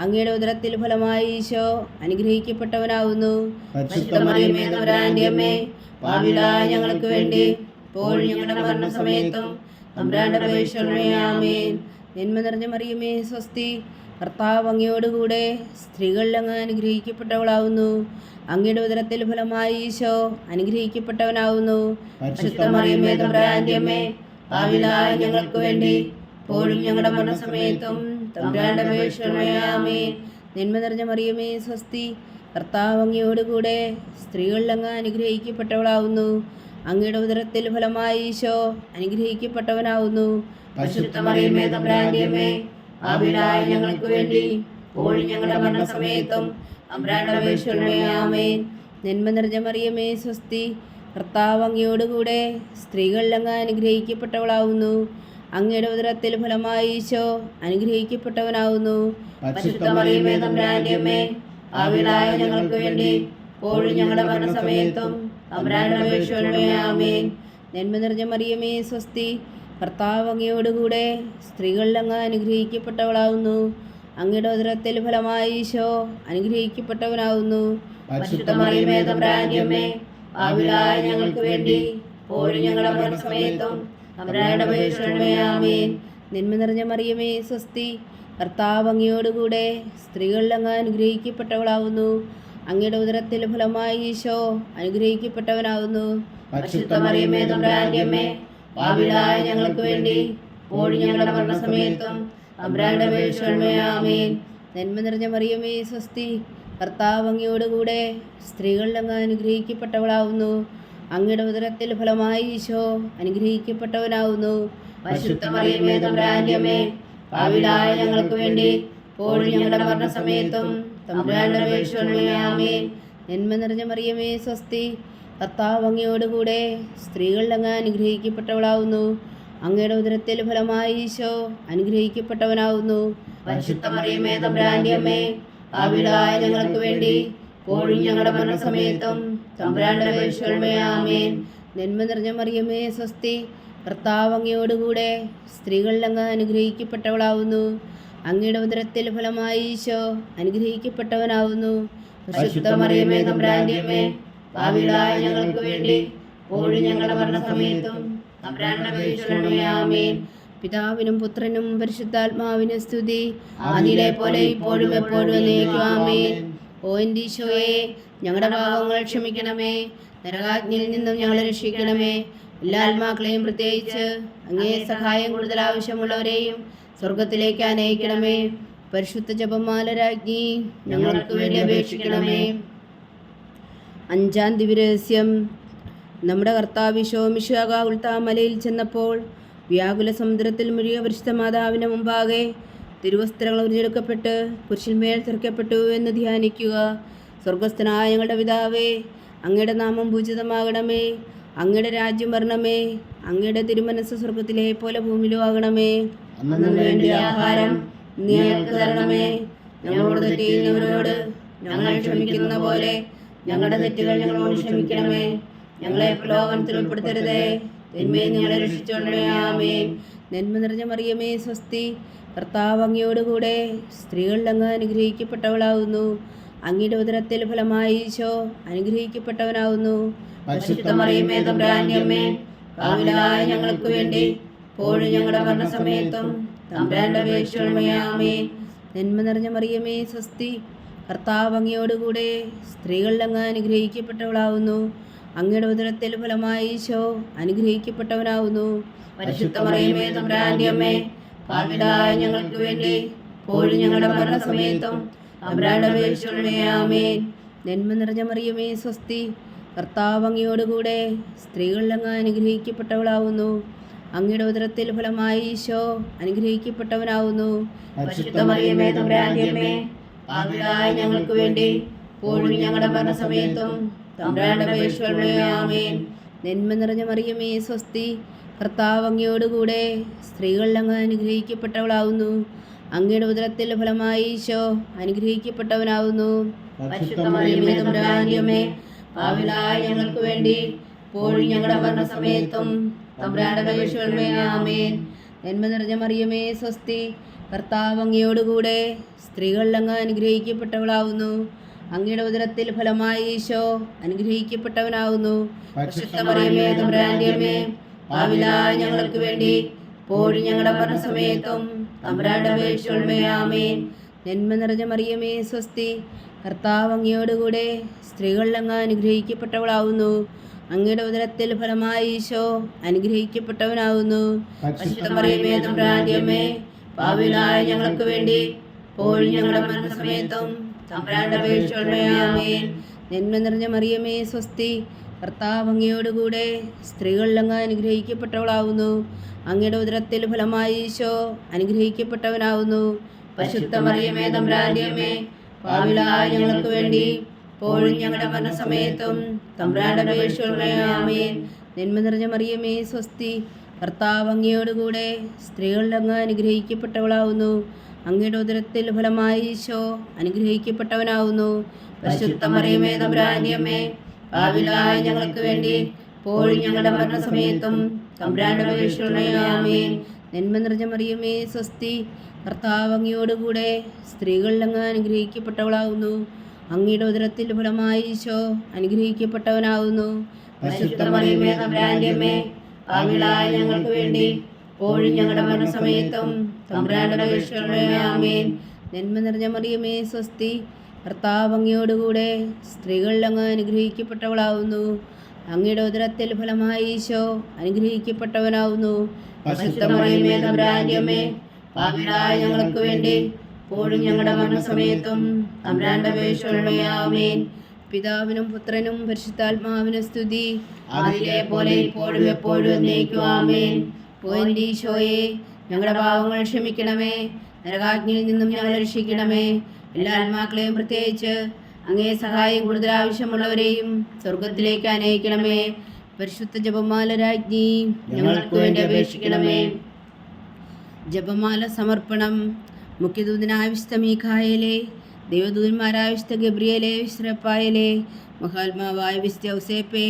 അങ്ങയുടെ ഉദരത്തിൽ ഫലമായി ഈശോ അനുഗ്രഹിക്കപ്പെട്ടവനാവുന്നു. പരിശുദ്ധ മറിയമേ തമ്പുരാന്റെ അമ്മേ, പാപികളായ ഞങ്ങൾക്ക് വേണ്ടി ഇപ്പോഴും ഞങ്ങളുടെ മരണസമയത്തും തമ്പുരാന്റെ അപേക്ഷകളേ. ആമേൻ. നന്മ നിറഞ്ഞ മറിയമേ, സ്വസ്തി, കർത്താവ് അങ്ങയോടുകൂടെ സ്ത്രീകളിൽ അങ്ങ് അനുഗ്രഹിക്കപ്പെട്ടവളാവുന്നു. അങ്ങയുടെ ഉദരത്തിൽ ഫലമായി ഈശോ അനുഗ്രഹിക്കപ്പെട്ടവനാവുന്നു. പരിശുദ്ധ മറിയമേ തമ്പുരാന്റെ അമ്മേ, പാപികളായ ഞങ്ങൾക്ക് വേണ്ടി ഇപ്പോഴും ഞങ്ങളുടെ മരണസമയത്തും തമ്പുരാന്റെ അപേക്ഷകളേ. ആമേൻ. നന്മ നിറഞ്ഞ മറിയമേ, സ്വസ്തി, കർത്താവ് അങ്ങയോടുകൂടെ സ്ത്രീകളിൽ അങ്ങ് അനുഗ്രഹിക്കപ്പെട്ടവളാവുന്നു. അങ്ങയുടെ ഉദരത്തിൽ ഫലമായി ഈശോ അനുഗ്രഹിക്കപ്പെട്ടവനാവുന്നു. പരിശുദ്ധ മറിയമേ തമ്പുരാന്റെ അമ്മേ, പാപികളായ ഞങ്ങൾക്ക് വേണ്ടി ഇപ്പോഴും ഞങ്ങളുടെ മരണസമയത്തും തമ്പുരാന്റെ അപേക്ഷകളേ. ആമേൻ. നന്മ നിറഞ്ഞ മറിയമേ, സ്വസ്തി, കർത്താവ് അങ്ങയോടുകൂടെ സ്ത്രീകളിൽ അങ്ങ് അനുഗ്രഹിക്കപ്പെട്ടവളാവുന്നു. അങ്ങയുടെ ഉദരത്തിൽ ഫലമായി ഈശോ അനുഗ്രഹിക്കപ്പെട്ടവനാവുന്നു. പരിശുദ്ധ മറിയമേ തമ്പുരാന്റെ അമ്മേ, പാപികളായ ഞങ്ങൾക്ക് വേണ്ടി ഇപ്പോഴും ഞങ്ങളുടെ മരണസമയത്തും തമ്പുരാന്റെ അപേക്ഷകളേ. ആമേൻ. നന്മ നിറഞ്ഞ മറിയമേ, സ്വസ്തി, കർത്താവ് അങ്ങയോടുകൂടെ സ്ത്രീകളിൽ അങ്ങ് അനുഗ്രഹിക്കപ്പെട്ടവളാവുന്നു. അങ്ങയുടെ ഉദരത്തിൽ ഫലമായി ഈശോ അനുഗ്രഹിക്കപ്പെട്ടവനാവുന്നു. പരിശുദ്ധ മറിയമേ തമ്പുരാന്റെ അമ്മേ, പാപികളായ ഞങ്ങൾക്ക് വേണ്ടി ഇപ്പോഴും ഞങ്ങളുടെ മരണസമയത്തും തമ്പുരാന്റെ അപേക്ഷകളേ. ആമേൻ. നന്മ നിറഞ്ഞ മറിയമേ, സ്വസ്തി, കർത്താവ് അങ്ങയോടുകൂടെ സ്ത്രീകളിൽ അങ്ങ് അനുഗ്രഹിക്കപ്പെട്ടവളാവുന്നു. അങ്ങയുടെ ഉദരത്തിൽ ഫലമായി ഈശോ അനുഗ്രഹിക്കപ്പെട്ടവനാവുന്നു. പരിശുദ്ധ മറിയമേ തമ്പുരാന്റെ അമ്മേ, പാപികളായ ഞങ്ങൾക്ക് വേണ്ടി ഇപ്പോഴും ഞങ്ങളുടെ മരണസമയത്തും തമ്പുരാന്റെ അപേക്ഷകളേ. ആമേൻ. നന്മ നിറഞ്ഞ മറിയമേ, സ്വസ്തി, കർത്താവ് അങ്ങയോടുകൂടെ സ്ത്രീകളിൽ അങ്ങ് അനുഗ്രഹിക്കപ്പെട്ടവളാവുന്നു. അങ്ങയുടെ ഉദരത്തിൽ ഫലമായി ഈശോ അനുഗ്രഹിക്കപ്പെട്ടവനാവുന്നു. പരിശുദ്ധ മറിയമേ തമ്പുരാന്റെ അമ്മേ, പാപികളായ ഞങ്ങൾക്ക് വേണ്ടി ഇപ്പോഴും ഞങ്ങളുടെ മരണസമയത്തും തമ്പുരാന്റെ അപേക്ഷകളേ. ആമേൻ. നന്മ നിറഞ്ഞ മറിയമേ, സ്വസ്തി, കർത്താവ് അങ്ങയോടുകൂടെ സ്ത്രീകളിൽ അങ്ങ് അനുഗ്രഹിക്കപ്പെട്ടവളാവുന്നു. അങ്ങയുടെ ഉദരത്തിൽ ഫലമായി ഈശോ അനുഗ്രഹിക്കപ്പെട്ടവനാവുന്നു. പരിശുദ്ധ മറിയമേ തമ്പുരാന്റെ അമ്മേ, പാപികളായ ഞങ്ങൾക്ക് വേണ്ടി ഇപ്പോഴും ഞങ്ങളുടെ മരണസമയത്തും തമ്പുരാന്റെ അപേക്ഷകളേ. ആമേൻ. നന്മ നിറഞ്ഞ മറിയമേ, സ്വസ്തി, കർത്താവ് അങ്ങയോടുകൂടെ സ്ത്രീകളിൽ അങ്ങ് അനുഗ്രഹിക്കപ്പെട്ടവളാവുന്നു. അങ്ങയുടെ ഉദരത്തിൽ ഫലമായി ഈശോ അനുഗ്രഹിക്കപ്പെട്ടവനാവുന്നു. പരിശുദ്ധ മറിയമേ തമ്പുരാന്റെ അമ്മേ, പാപികളായ ഞങ്ങൾക്ക് വേണ്ടി ഇപ്പോഴും ഞങ്ങളുടെ മരണസമയത്തും തമ്പുരാന്റെ അപേക്ഷകളേ. ആമേൻ. പിതാവിനും പുത്രനും പരിശുദ്ധാത്മാവിനും സ്തുതി, അതിലെ പോലെ ഇപ്പോഴും എപ്പോഴും എന്നേക്കും. ആമേൻ. ഓ എൻ്റെ ഈശോയെ, ഞങ്ങളുടെ പാപങ്ങൾ ക്ഷമിക്കണമേ, നരകാഗ്നിയിൽ നിന്നും ഞങ്ങളെ രക്ഷിക്കണമേ. എല്ലാ ആത്മാക്കളെയും, പ്രത്യേകിച്ച് അങ്ങേ സഹായം കൂടുതൽ ആവശ്യമുള്ളവരെയും സ്വർഗത്തിലേക്ക് അനയിക്കണമേ. പരിശുദ്ധ ജപമാല രാജ്ഞി, ഞങ്ങൾക്ക് വേണ്ടി അപേക്ഷിക്കണമേ. 5-ാം ദിവ്യരഹസ്യം. നമ്മുടെ കർത്താവ് ഈശോ മിശിഹാ ഉൾത്താമലയിൽ ചെന്നപ്പോൾ വ്യാകുല സമുദ്രത്തിൽ മുഴുകിയ പരിശുദ്ധ മാതാവിൻ്റെ മുമ്പാകെ തിരുവസ്ത്രങ്ങൾ ഉരിഞ്ഞെടുക്കപ്പെട്ട് കുരിശിന്മേൽ തെറിക്കപ്പെട്ടു എന്ന് ധ്യാനിക്കുക. സ്വർഗസ്ഥനായ ഞങ്ങളുടെ പിതാവേ, അങ്ങയുടെ നാമം പൂജിതമാകണമേ, അങ്ങയുടെ രാജ്യം വരണമേ. അങ്ങയുടെ തിരുമനസ് സ്വർഗത്തിലെ പോലെ ഭൂമിയിലും ആകണമേ. അന്നു വേണ്ടിയ ആഹാരം നീ ഞങ്ങൾക്ക് തരണമേ. ഞങ്ങളോട് തെറ്റ് ചെയ്യുന്നവരോട് ഞങ്ങൾ ക്ഷമിക്കുന്ന പോലെ ഞങ്ങളുടെ തെറ്റുകൾ ഞങ്ങളോട് ക്ഷമിക്കണമേ. ഞങ്ങളെ പ്രലോഭനത്തിൽ ഉൾപ്പെടുത്തരുതേ, തിന്മയിൽ ഞങ്ങളെ രക്ഷിച്ചോളണമേ. ആമേൻ. നന്മ നിറഞ്ഞ മറിയമേ, സ്വസ്തി. കർത്താവ് അങ്ങയോടുകൂടെ സ്ത്രീകളിൽ അങ്ങ് അനുഗ്രഹിക്കപ്പെട്ടവളാകുന്നു. അങ്ങയുടെ ഉദരത്തിൽ ഫലമായി ഈശോ അനുഗ്രഹിക്കപ്പെട്ടവനാകുന്നു. പരിശുദ്ധ മറിയമേ, തമ്പുരാന്റെ അമ്മേ, പാപികളായ ഞങ്ങൾക്ക് വേണ്ടി ഇപ്പോഴും ഞങ്ങളുടെ മരണസമയത്തും തമ്പുരാന്റെ അപേക്ഷിക്കണമേ. ആമേൻ. നന്മ നിറഞ്ഞ മറിയമേ, സ്വസ്തി. കർത്താവ് അങ്ങയോടുകൂടെ സ്ത്രീകളിൽ അങ്ങ് അനുഗ്രഹിക്കപ്പെട്ടവളാകുന്നു. അങ്ങയുടെ ഉദരത്തിൽ ഫലമായി ഈശോ അനുഗ്രഹിക്കപ്പെട്ടവനാകുന്നു. പരിശുദ്ധ മറിയമേ, തമ്പുരാന്റെ അമ്മേ, പാപികളായ ഞങ്ങൾക്ക് വേണ്ടി ഇപ്പോഴും ഞങ്ങളുടെ മരണസമയത്തും തമ്പുരാന്റെ അപേക്ഷിക്കണമേ. ആമേൻ. നന്മ നിറഞ്ഞ മറിയമേ, സ്വസ്തി. കർത്താവ് അങ്ങയോടുകൂടെ സ്ത്രീകളിൽ അങ്ങ് അനുഗ്രഹിക്കപ്പെട്ടവളാകുന്നു. അങ്ങയുടെ ഉദരത്തിൽ ഫലമായി ഈശോ അനുഗ്രഹിക്കപ്പെട്ടവനാകുന്നു. പരിശുദ്ധ മറിയമേ, തമ്പുരാന്റെ അമ്മേ, പാപികളായ ഞങ്ങൾക്ക് വേണ്ടി ഇപ്പോഴും ഞങ്ങളുടെ മരണസമയത്തും തമ്പുരാന്റെ അപേക്ഷിക്കണമേ. ആമേൻ. നന്മ നിറഞ്ഞ മറിയമേ, സ്വസ്തി. കർത്താവ് അങ്ങയോടുകൂടെ സ്ത്രീകളിൽ അങ്ങ് അനുഗ്രഹിക്കപ്പെട്ടവളാകുന്നു. അങ്ങയുടെ ഉദരത്തിൽ ഫലമായി ഈശോ അനുഗ്രഹിക്കപ്പെട്ടവനാകുന്നു. പരിശുദ്ധ മറിയമേ, തമ്പുരാന്റെ അമ്മേ, പാപികളായ ഞങ്ങൾക്ക് വേണ്ടി ഇപ്പോഴും ഞങ്ങളുടെ മരണസമയത്തും തമ്പുരാന്റെ അപേക്ഷിക്കണമേ. ആമേൻ. നന്മ നിറഞ്ഞ മറിയമേ, സ്വസ്തി. കർത്താവ് അങ്ങയോടുകൂടെ സ്ത്രീകളിൽ അങ്ങ് അനുഗ്രഹിക്കപ്പെട്ടവളാകുന്നു. അങ്ങയുടെ ഉദരത്തിൽ ഫലമായി ഈശോ അനുഗ്രഹിക്കപ്പെട്ടവനാകുന്നു. പരിശുദ്ധ മറിയമേ, തമ്പുരാന്റെ അമ്മേ, പാപികളായ ഞങ്ങൾക്ക് വേണ്ടി ഇപ്പോഴും ഞങ്ങളുടെ മരണസമയത്തും തമ്പുരാന്റെ അപേക്ഷിക്കണമേ. ആമേൻ. നന്മ നിറഞ്ഞ മറിയമേ, സ്വസ്തി. കർത്താവ് അങ്ങയോടുകൂടെ സ്ത്രീകളിൽ അങ്ങ് അനുഗ്രഹിക്കപ്പെട്ടവളാകുന്നു. അങ്ങയുടെ ഉദരത്തിൽ ഫലമായി ഈശോ അനുഗ്രഹിക്കപ്പെട്ടവനാകുന്നു. പരിശുദ്ധ മറിയമേ, തമ്പുരാന്റെ അമ്മേ, പാപികളായ ഞങ്ങൾക്ക് വേണ്ടി ഇപ്പോഴും ഞങ്ങളുടെ മരണസമയത്തും തമ്പുരാന്റെ അപേക്ഷിക്കണമേ. ആമേൻ. നന്മ നിറഞ്ഞ മറിയമേ, സ്വസ്തി. കർത്താവ് അങ്ങയോടുകൂടെ സ്ത്രീകളിൽ അങ്ങ് അനുഗ്രഹിക്കപ്പെട്ടവളാകുന്നു. അങ്ങയുടെ ഉദരത്തിൽ ഫലമായി ഈശോ അനുഗ്രഹിക്കപ്പെട്ടവനാകുന്നു. പരിശുദ്ധ മറിയമേ, തമ്പുരാന്റെ അമ്മേ, പാപികളായ ഞങ്ങൾക്ക് വേണ്ടി ഇപ്പോഴും ഞങ്ങളുടെ മരണസമയത്തും തമ്പുരാന്റെ അപേക്ഷിക്കണമേ. ആമേൻ. നന്മ നിറഞ്ഞ മറിയമേ, സ്വസ്തി. കർത്താവ് അങ്ങയോടുകൂടെ സ്ത്രീകളിൽ അങ്ങ് അനുഗ്രഹിക്കപ്പെട്ടവളാകുന്നു. അങ്ങയുടെ ഉദരത്തിൽ ഫലമായി ഈശോ അനുഗ്രഹിക്കപ്പെട്ടവനാകുന്നു. പരിശുദ്ധ മറിയമേ, തമ്പുരാന്റെ അമ്മേ, പാപികളായ ഞങ്ങൾക്ക് വേണ്ടി ഇപ്പോഴും ഞങ്ങളുടെ മരണസമയത്തും തമ്പുരാന്റെ അപേക്ഷിക്കണമേ. ആമേൻ. നന്മ നിറഞ്ഞ മറിയമേ, സ്വസ്തി. കർത്താവ് അങ്ങയോടുകൂടെ സ്ത്രീകളിൽ അങ്ങ് അനുഗ്രഹിക്കപ്പെട്ടവളാകുന്നു. അങ്ങയുടെ ഉദരത്തിൽ ഫലമായി ഈശോ അനുഗ്രഹിക്കപ്പെട്ടവനാകുന്നു. പരിശുദ്ധ മറിയമേ, തമ്പുരാന്റെ അമ്മേ, പാപികളായ ഞങ്ങൾക്ക് വേണ്ടി ഇപ്പോഴും ഞങ്ങളുടെ മരണസമയത്തും തമ്പുരാന്റെ അപേക്ഷിക്കണമേ. ആമേൻ. നന്മ നിറഞ്ഞ മറിയമേ, സ്വസ്തി. കർത്താവ് അങ്ങയോടുകൂടെ സ്ത്രീകളിൽ അങ്ങ് അനുഗ്രഹിക്കപ്പെട്ടവളാകുന്നു. അങ്ങയുടെ ഉദരത്തിൽ ഫലമായി ഈശോ അനുഗ്രഹിക്കപ്പെട്ടവനാകുന്നു. പരിശുദ്ധ മറിയമേ, തമ്പുരാന്റെ അമ്മേ, പാപികളായ ഞങ്ങൾക്ക് വേണ്ടി ഇപ്പോഴും ഞങ്ങളുടെ മരണസമയത്തും തമ്പുരാന്റെ അപേക്ഷിക്കണമേ. ആമേൻ. പിതാവിനും പുത്രനും പരിശുദ്ധാത്മാവിനും സ്തുതി. അതിലെ പോലെ ഇപ്പോഴും എപ്പോഴും എന്നേക്കും. ആമേൻ. പോയിന്റ് ഈശോയെ, ഞങ്ങളുടെ പാവങ്ങൾ ക്ഷമിക്കണമേ. നരകാഗ്നിയിൽ നിന്നും ഞങ്ങളെ രക്ഷിക്കണമേ. എല്ലാ ആത്മാക്കളെയും, പ്രത്യേകിച്ച് അങ്ങേ സഹായം കൂടുതൽ ആവശ്യമുള്ളവരെയും സ്വർഗത്തിലേക്ക് അനയിക്കണമേ. പരിശുദ്ധ ജപമാല രാജ്ഞി, ഞങ്ങൾക്ക് വേണ്ടി അപേക്ഷിക്കണമേ. ജപമാല സമർപ്പണം. മുഖ്യദൂതനായ വിശുദ്ധ മീഖായേലേ, ദൈവദൂതന്മാരായ വിശുദ്ധ ഗബ്രിയേലേ, വിശുദ്ധ റഫായേലേ, മഹാത്മാവായ വിശുദ്ധ ഔസേപ്പേ,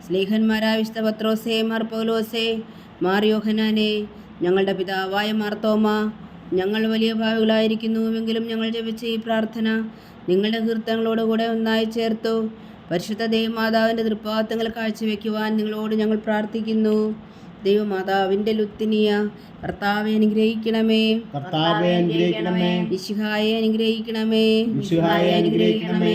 സ്ലീഹന്മാരായ വിശുദ്ധ പത്രോസേ, മാർ പൗലോസേ, മാർ യോഹനാനേ, ഞങ്ങളുടെ പിതാവായ മാർത്തോമ, ഞങ്ങൾ വലിയ ഭാവികളായിരിക്കുന്നുവെങ്കിലും ഞങ്ങൾ ജപിച്ച ഈ പ്രാർത്ഥന നിങ്ങളുടെ കീർത്തനങ്ങളോടുകൂടെ ഒന്നായി ചേർത്തു പരിശുദ്ധ ദൈവമാതാവിൻ്റെ തൃപ്പാദങ്ങൾ കാഴ്ചവെക്കുവാൻ നിങ്ങളോട് ഞങ്ങൾ പ്രാർത്ഥിക്കുന്നു. ദൈവമാതാവിൻ്റെ ലുത്തിനിയ, കർത്താവെ അനുഗ്രഹിക്കണമേ. കർത്താവെ അനുഗ്രഹിക്കണമേ. മിശിഹായെ അനുഗ്രഹിക്കണമേ. മിശിഹായെ അനുഗ്രഹിക്കണമേ.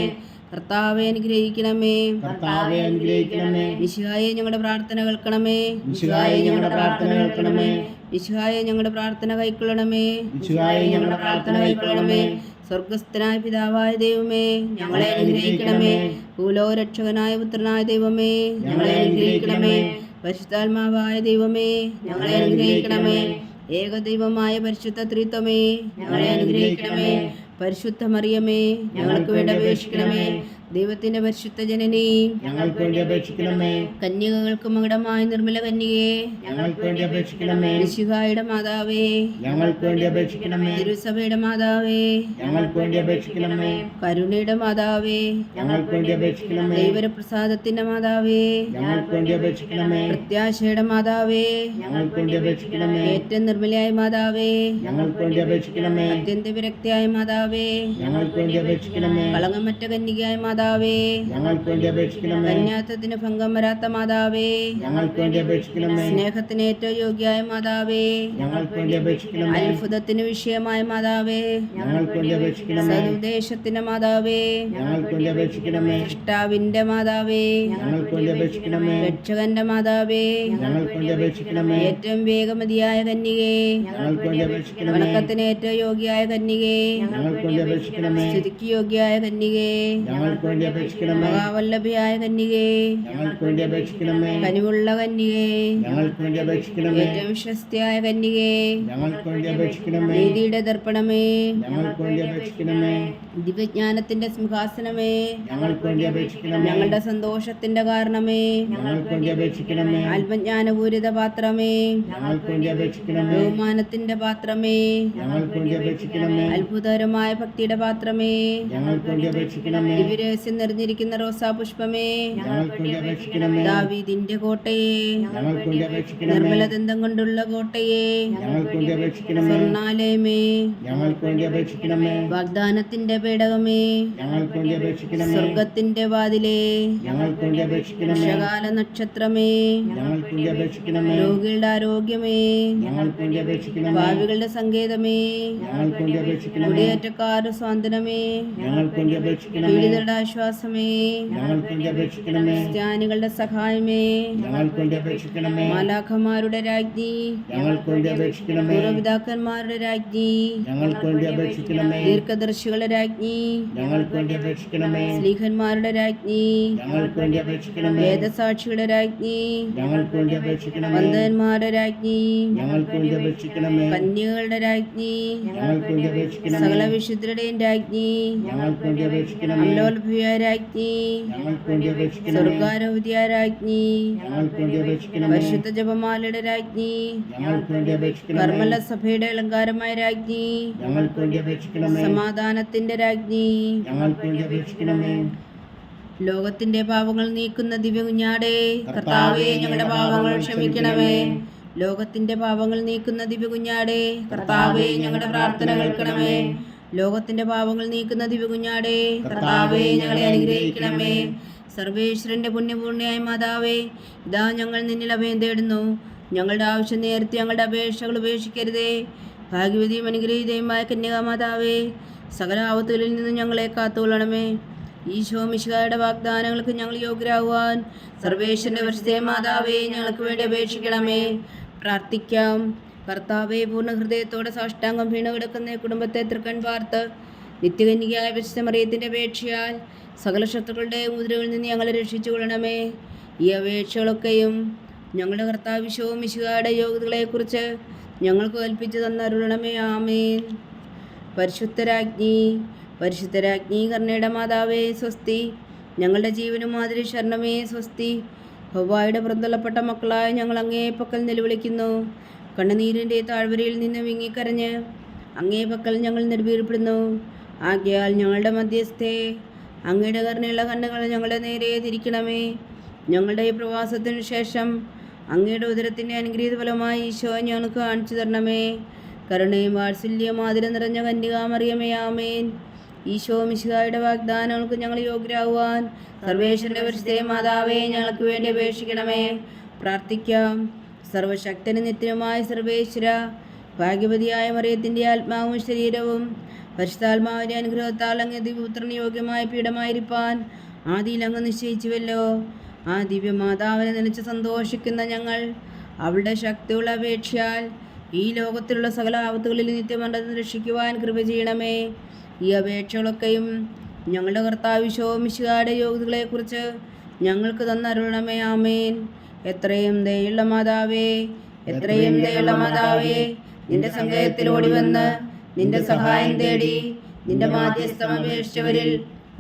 കർത്താവെ അനുഗ്രഹിക്കണമേ. കർത്താവെ അനുഗ്രഹിക്കണമേ. മിശിഹായെ ഞങ്ങളുടെ പ്രാർത്ഥന കേൾക്കണമേ. മിശിഹായെ ഞങ്ങളുടെ പ്രാർത്ഥന കേൾക്കണമേ. മിശിഹായെ ഞങ്ങളുടെ പ്രാർത്ഥന കൈക്കൊള്ളണമേ. മിശിഹായെ ഞങ്ങളുടെ പ്രാർത്ഥന കൈക്കൊള്ളണമേ. സ്വർഗസ്ഥനായ പിതാവായ ദൈവമേ, ഞങ്ങളെ അനുഗ്രഹിക്കണമേ. ഭൂലോകരക്ഷകനായ പുത്രനായ ദൈവമേ, ഞങ്ങളെ അനുഗ്രഹിക്കണമേ. പരിശുദ്ധാത്മാവായ ദൈവമേ, ഞങ്ങളെ അനുഗ്രഹിക്കണമേ. ഏകദൈവമായ പരിശുദ്ധ ത്രിത്വമേ, ഞങ്ങളെ അനുഗ്രഹിക്കണമേ. പരിശുദ്ധ മറിയമേ, ഞങ്ങൾക്ക് വേണ്ടി അപേക്ഷിക്കണമേ. ദൈവത്തിന്റെ പരിശുദ്ധ ജനനി, ഞങ്ങൾക്ക് വേണ്ടി അപേക്ഷിക്കണമേ. കന്യകൾക്ക് മകുടമായ നിർമ്മല കന്യകേ, ഞങ്ങൾക്ക് വേണ്ടി അപേക്ഷിക്കണമേ. മിശിഹായുടെ മാതാവേ, ഞങ്ങൾക്ക് വേണ്ടി അപേക്ഷിക്കണമേ. തിരുസഭയുടെ മാതാവേ, ഞങ്ങൾക്ക് വേണ്ടി അപേക്ഷിക്കണമേ. കരുണയുടെ മാതാവേ, ഞങ്ങൾക്ക് വേണ്ടി അപേക്ഷിക്കണമേ. ദൈവപ്രസാദത്തിന്റെ മാതാവേ, ഞങ്ങൾക്ക് വേണ്ടി അപേക്ഷിക്കണമേ. പ്രത്യാശയുടെ മാതാവേ, ഞങ്ങൾക്ക് വേണ്ടി അപേക്ഷിക്കണമേ. ഏറ്റവും നിർമ്മലയായ മാതാവേ, ഞങ്ങൾക്ക് വേണ്ടി അപേക്ഷിക്കണമേ. അത്യന്ത വിരക്തിയായ മാതാവേ, ഞങ്ങൾക്ക് വേണ്ടി അപേക്ഷിക്കണമേ. കളങ്കമറ്റ കന്യകയായ മാതാവേ, ഞങ്ങൾക്ക് വേണ്ടി അപേക്ഷിക്കണമേ. കന്യാത്വത്തിന് ഭംഗം വരാത്ത മാതാവേ, ഞങ്ങൾക്ക് വേണ്ടി അപേക്ഷിക്കണമേ. സ്നേഹത്തിന് ഏറ്റവും യോഗ്യയായ മാതാവേ, ഞങ്ങൾക്ക് വേണ്ടി അപേക്ഷിക്കണമേ. അത്ഭുതത്തിന് വിഷയമായ മാതാവേ, ഞങ്ങൾക്ക് വേണ്ടി അപേക്ഷിക്കണമേ. സതുദ്ദേശത്തിന്റെ മാതാവേ, ഞങ്ങൾക്ക് വേണ്ടി അപേക്ഷിക്കണമേ. സൃഷ്ടാവിന്റെ മാതാവേ, ഞങ്ങൾക്ക് വേണ്ടി അപേക്ഷിക്കണമേ. രക്ഷകന്റെ മാതാവേ, ഞങ്ങൾക്ക് വേണ്ടി അപേക്ഷിക്കണമേ. ഏറ്റവും വേഗമതിയായ കന്യകേ, ഞങ്ങൾക്ക് വേണ്ടി അപേക്ഷിക്കണമേ. വണക്കത്തിന് ഏറ്റവും യോഗ്യയായ കന്യകേ, ഞങ്ങൾക്ക് വേണ്ടി അപേക്ഷിക്കണമേ. സ്തുതിക്ക് യോഗ്യയായ കന്യകേ, ഞങ്ങൾക്ക് വേണ്ടി അപേക്ഷിക്കണമേ. മഹാവല്ലഭിയായ കന്യകേ, ഞങ്ങൾക്ക് വേണ്ടി അപേക്ഷിക്കണമേ. കനിവുള്ള കന്യകേ, ഞങ്ങൾക്ക് വേണ്ടി അപേക്ഷിക്കണമേ. ഏറ്റവും വിശ്വസ്തയായ കന്യകേ, ഞങ്ങൾക്ക് വേണ്ടി അപേക്ഷിക്കണമേ. നീതിയുടെ ദർപ്പണമേ, ഞങ്ങൾക്ക് വേണ്ടി അപേക്ഷിക്കണമേ. ദിവ്യജ്ഞാനത്തിന്റെ സിംഹാസനമേ, ഞങ്ങൾക്ക് വേണ്ടി അപേക്ഷിക്കണമേ. ഞങ്ങളുടെ സന്തോഷത്തിന്റെ കാരണമേ, ഞങ്ങൾക്ക് വേണ്ടി അപേക്ഷിക്കണമേ. ആത്മജ്ഞാനപൂരിത പാത്രമേ, ഞങ്ങൾക്ക് വേണ്ടി അപേക്ഷിക്കണമേ. ബഹുമാനത്തിന്റെ പാത്രമേ, ഞങ്ങൾക്ക് വേണ്ടി അപേക്ഷിക്കണമേ. അത്ഭുതകരമായ ഭക്തിയുടെ പാത്രമേ, ഞങ്ങൾക്ക് വേണ്ടി അപേക്ഷിക്കണമേ. ദിവ്യരഹസ്യം നിറഞ്ഞിരിക്കുന്ന റോസാ പുഷ്പമേ, ഞങ്ങൾക്ക് വേണ്ടി അപേക്ഷിക്കണമേ. ദാവീദിന്റെ കോട്ടയെ, ഞങ്ങൾക്ക് വേണ്ടി അപേക്ഷിക്കണമേ. നിർമ്മലദന്തം കൊണ്ടുള്ള കോട്ടയെ, ഞങ്ങൾക്ക് വേണ്ടി അപേക്ഷിക്കണമേ. സ്വർണ്ണാലയമേ, ഞങ്ങൾക്ക് വേണ്ടി അപേക്ഷിക്കണമേ. വാഗ്ദാനത്തിന്റെ പേടകമേ, ഞങ്ങൾക്ക് വേണ്ടി അപേക്ഷിക്കണമേ. സ്വർഗത്തിന്റെ വാതിലേ, ഞങ്ങൾക്ക് വേണ്ടി അപേക്ഷിക്കണമേ. ഷകാല നക്ഷത്രമേ, ഞങ്ങൾക്ക് വേണ്ടി അപേക്ഷിക്കണമേ. രോഗികളുടെ ആരോഗ്യമേ, ഞങ്ങൾക്ക് വേണ്ടി അപേക്ഷിക്കണമേ. ഭാവികളുടെ സങ്കേതമേ, ഞങ്ങൾക്ക് വേണ്ടി അപേക്ഷിക്കണമേ. കുടിയേറ്റക്കാരുടെ സ്വാതന്ത്ര്യമേ, ഞങ്ങൾക്ക് വേണ്ടി അപേക്ഷിക്കണമേ. പീഡിതരുടെ ആശ്വാസമേ, ഞങ്ങൾക്ക് വേണ്ടി അപേക്ഷിക്കണമേ. ക്രിസ്ത്യാനികളുടെ സഹായമേ, ഞങ്ങൾക്ക് വേണ്ടി അപേക്ഷിക്കണമേ. മാലാഖമാരുടെ രാജ്ഞി, ഞങ്ങൾക്ക് വേണ്ടി അപേക്ഷിക്കണമേ. പൂർവ്വപിതാക്കന്മാരുടെ രാജ്ഞി, ഞങ്ങൾക്ക് വേണ്ടി അപേക്ഷിക്കണമേ. ദീർഘദർശികളുടെ രാജ്ഞി, ഞങ്ങൾക്ക് വേണ്ടി അപേക്ഷിക്കണമേ. സ്ലീഹന്മാരുടെ രാജ്ഞി, ഞങ്ങൾക്ക് വേണ്ടി അപേക്ഷിക്കണമേ. വേദസാക്ഷികളുടെ രാജ്ഞി, ഞങ്ങൾക്ക് വേണ്ടി അപേക്ഷിക്കണമേ. വന്ദന്മാരുടെ രാജ്ഞി, ഞങ്ങൾക്ക് വേണ്ടി അപേക്ഷിക്കണമേ. കന്യകളുടെ രാജ്ഞി, ഞങ്ങൾക്ക് വേണ്ടി അപേക്ഷിക്കണമേ. സകല വിശുദ്ധരുടെയും രാജ്ഞി, ഞങ്ങൾക്ക് വേണ്ടി അപേക്ഷിക്കണമേ. അമലോത്ഭവിയായ രാജ്ഞി, ഞങ്ങൾക്ക് വേണ്ടി അപേക്ഷിക്കണമേ. സ്വർഗാരോഹിതയായ രാജ്ഞി, ഞങ്ങൾക്ക് വേണ്ടി അപേക്ഷിക്കണമേ. പരിശുദ്ധ ജപമാലയുടെ രാജ്ഞി, ഞങ്ങൾക്ക് വേണ്ടി അപേക്ഷിക്കണമേ. കർമ്മല സഭയുടെ അലങ്കാരമായ രാജ്ഞി, ഞങ്ങൾക്ക് വേണ്ടി അപേക്ഷിക്കണമേ. സമാധാനത്തിന്റെ രാജ്ഞി, ഞങ്ങൾക്ക് വേണ്ടി അപേക്ഷിക്കണമേ. ലോകത്തിന്റെ പാപങ്ങൾ നീക്കുന്ന ദിവ്യ കുഞ്ഞാടേ, കർത്താവേ ഞങ്ങളുടെ പാപങ്ങൾ ക്ഷമിക്കണമേ. ലോകത്തിന്റെ പാപങ്ങൾ നീക്കുന്ന ദിവ്യ കുഞ്ഞാടേ, കർത്താവേ ഞങ്ങളുടെ പ്രാർത്ഥന കേൾക്കണമേ. ലോകത്തിന്റെ പാപങ്ങൾ നീക്കുന്ന ദിവ്യ കുഞ്ഞാടേ, കർത്താവേ ഞങ്ങളെ അനുഗ്രഹിക്കണമേ. സർവേശ്വരന്റെ പുണ്യപൂർണ്ണയായ മാതാവേ, ഇതാ ഞങ്ങൾ നിന്നിൽ അഭയം തേടുന്നു. ഞങ്ങളുടെ ആവശ്യം നേരത്തെ ഞങ്ങളുടെ അപേക്ഷകൾ ഉപേക്ഷിക്കരുതേ. ഭാഗ്യവതിയും അനുഗ്രഹീതയുമായ കന്യകാമാതാവേ, സകല ആപത്തുകളിൽ നിന്ന് ഞങ്ങളെ കാത്തുകൊള്ളണമേ. ഈശോ മിശിഹായുടെ വാഗ്ദാനങ്ങൾക്ക് ഞങ്ങൾ യോഗ്യരാകുവാൻ സർവേശ്വരന്റെ പരിശുദ്ധ മാതാവേ, ഞങ്ങൾക്ക് വേണ്ടി അപേക്ഷിക്കണമേ. പ്രാർത്ഥിക്കാം. കർത്താവെ, പൂർണ്ണ ഹൃദയത്തോടെ സാഷ്ടാംഗം വീണു കിടക്കുന്ന കുടുംബത്തെ തൃക്കൺ പാർത്ത് നിത്യകന്യകയായ പരിശുദ്ധ മറിയത്തിൻ്റെ അപേക്ഷയാൽ സകല ശത്രുക്കളുടെ മുദ്രകളിൽ നിന്ന് ഞങ്ങളെ രക്ഷിച്ചു കൊള്ളണമേ. ഈ അപേക്ഷകളൊക്കെയും ഞങ്ങളുടെ കർത്താവ് ഈശോ മിശിഹായുടെ യോഗ്യതകളെക്കുറിച്ച് ഞങ്ങൾക്ക് കൽപ്പിച്ചു തന്നരുളണമേ. ആമേൻ. പരിശുദ്ധരാജ്ഞി കർണയുടെ മാതാവേ സ്വസ്തി. ഞങ്ങളുടെ ജീവനും മാതിരി ശരണമേ സ്വസ്തി. ഹവ്വായുടെ പുറന്തള്ളപ്പെട്ട മക്കളായ ഞങ്ങൾ അങ്ങേ പക്കൽ നിലവിളിക്കുന്നു. കണ്ണുനീരിൻ്റെ താഴ്വരയിൽ നിന്ന് വിങ്ങിക്കരഞ്ഞ് അങ്ങേ പക്കൽ ഞങ്ങൾ നെടുവീർപ്പെടുന്നു. ആകയാൽ ഞങ്ങളുടെ മധ്യസ്ഥേ, അങ്ങയുടെ കരുണയുള്ള കണ്ണുകൾ ഞങ്ങളുടെ നേരെ തിരിക്കണമേ. ഞങ്ങളുടെ ഈ പ്രവാസത്തിനു ശേഷം അങ്ങയുടെ ഉദരത്തിൻ്റെ അനുഗ്രഹീത ഫലമായി ഈശോ ഞങ്ങൾക്ക് കാണിച്ചു തരണമേ. കരുണയും വാത്സല്യവും ആദരം നിറഞ്ഞ കന്യകാമറിയമേ, ആമേൻ. ഈശോ മിശിഹായുടെ വാഗ്ദാനങ്ങൾക്ക് ഞങ്ങൾ യോഗ്യരാകുവാൻ സർവേശ്വരന്റെ പരിശുദ്ധ മാതാവേ, ഞങ്ങൾക്ക് വേണ്ടി അപേക്ഷിക്കണമേ. പ്രാർത്ഥിക്കാം. സർവശക്തനും നിത്യനുമായ സർവേശ്വര, ഭാഗ്യവതിയായ മറിയത്തിൻ്റെ ആത്മാവും ശരീരവും പരിശുദ്ധാത്മാവിൻ്റെ അനുഗ്രഹത്താൽ അങ്ങ് ദിവ്യപുത്രന് യോഗ്യമായ പീഠമായിരിക്കാൻ ആദിയിൽ അങ്ങ് നിശ്ചയിച്ചുവല്ലോ. ആ ദിവ്യമാതാവിനെ നനച്ച് സന്തോഷിക്കുന്ന ഞങ്ങൾ അവളുടെ ശക്തിയുള്ള അപേക്ഷയാൽ ഈ ലോകത്തിലുള്ള സകല ആപത്തുകളിൽ നിത്യമണ്ഡലത്തിൽ രക്ഷിക്കുവാൻ കൃപ ചെയ്യണമേ. ഈ അപേക്ഷകളൊക്കെയും ഞങ്ങളുടെ കർത്താവ് ഈശോ മിശിഹായുടെ യോഗ്യതകളെക്കുറിച്ച് ഞങ്ങൾക്ക് തന്നരുളണമേ. ആമേൻ. എത്രയും ദയുള്ള മാതാവേ, നിന്റെ സങ്കേതത്തിൽ ഓടി വന്ന് നിന്റെ സഹായം തേടി നിന്റെ മാധ്യസ്ഥം അപേക്ഷിച്ചവരിൽ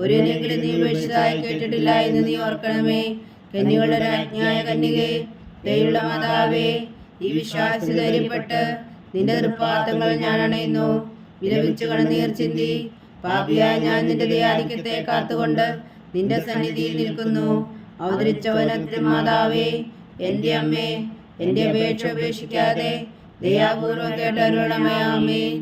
ഒരുവനെങ്കിലും നീ ഉപേക്ഷിച്ചതായി കേട്ടിട്ടില്ല എന്ന് നീ ഓർക്കണമേ. കന്യകളുടെ രാജ്ഞിയായ കന്യകേ, ദയുള്ള മാതാവേ, ഈ വിശ്വാസി ധൈര്യപ്പെട്ട് നിന്റെ തൃപ്പാദങ്ങൾ ഞാൻ അണയുന്നു. വിലപിച്ചു കണ്ണുനീർ ചിന്തി പാപിയായ ഞാൻ നിന്റെ ദയാധിക്യത്തെ കാത്തുകൊണ്ട് നിന്റെ സന്നിധിയിൽ നിൽക്കുന്നു. അവതരിച്ചവനത്തിൽ മാതാവേ, എൻ്റെ അമ്മേ, എൻ്റെ അപേക്ഷ ഉപേക്ഷിക്കാതെ ദയാപൂർവം കേട്ടരുളണമേ. ആമേൻ.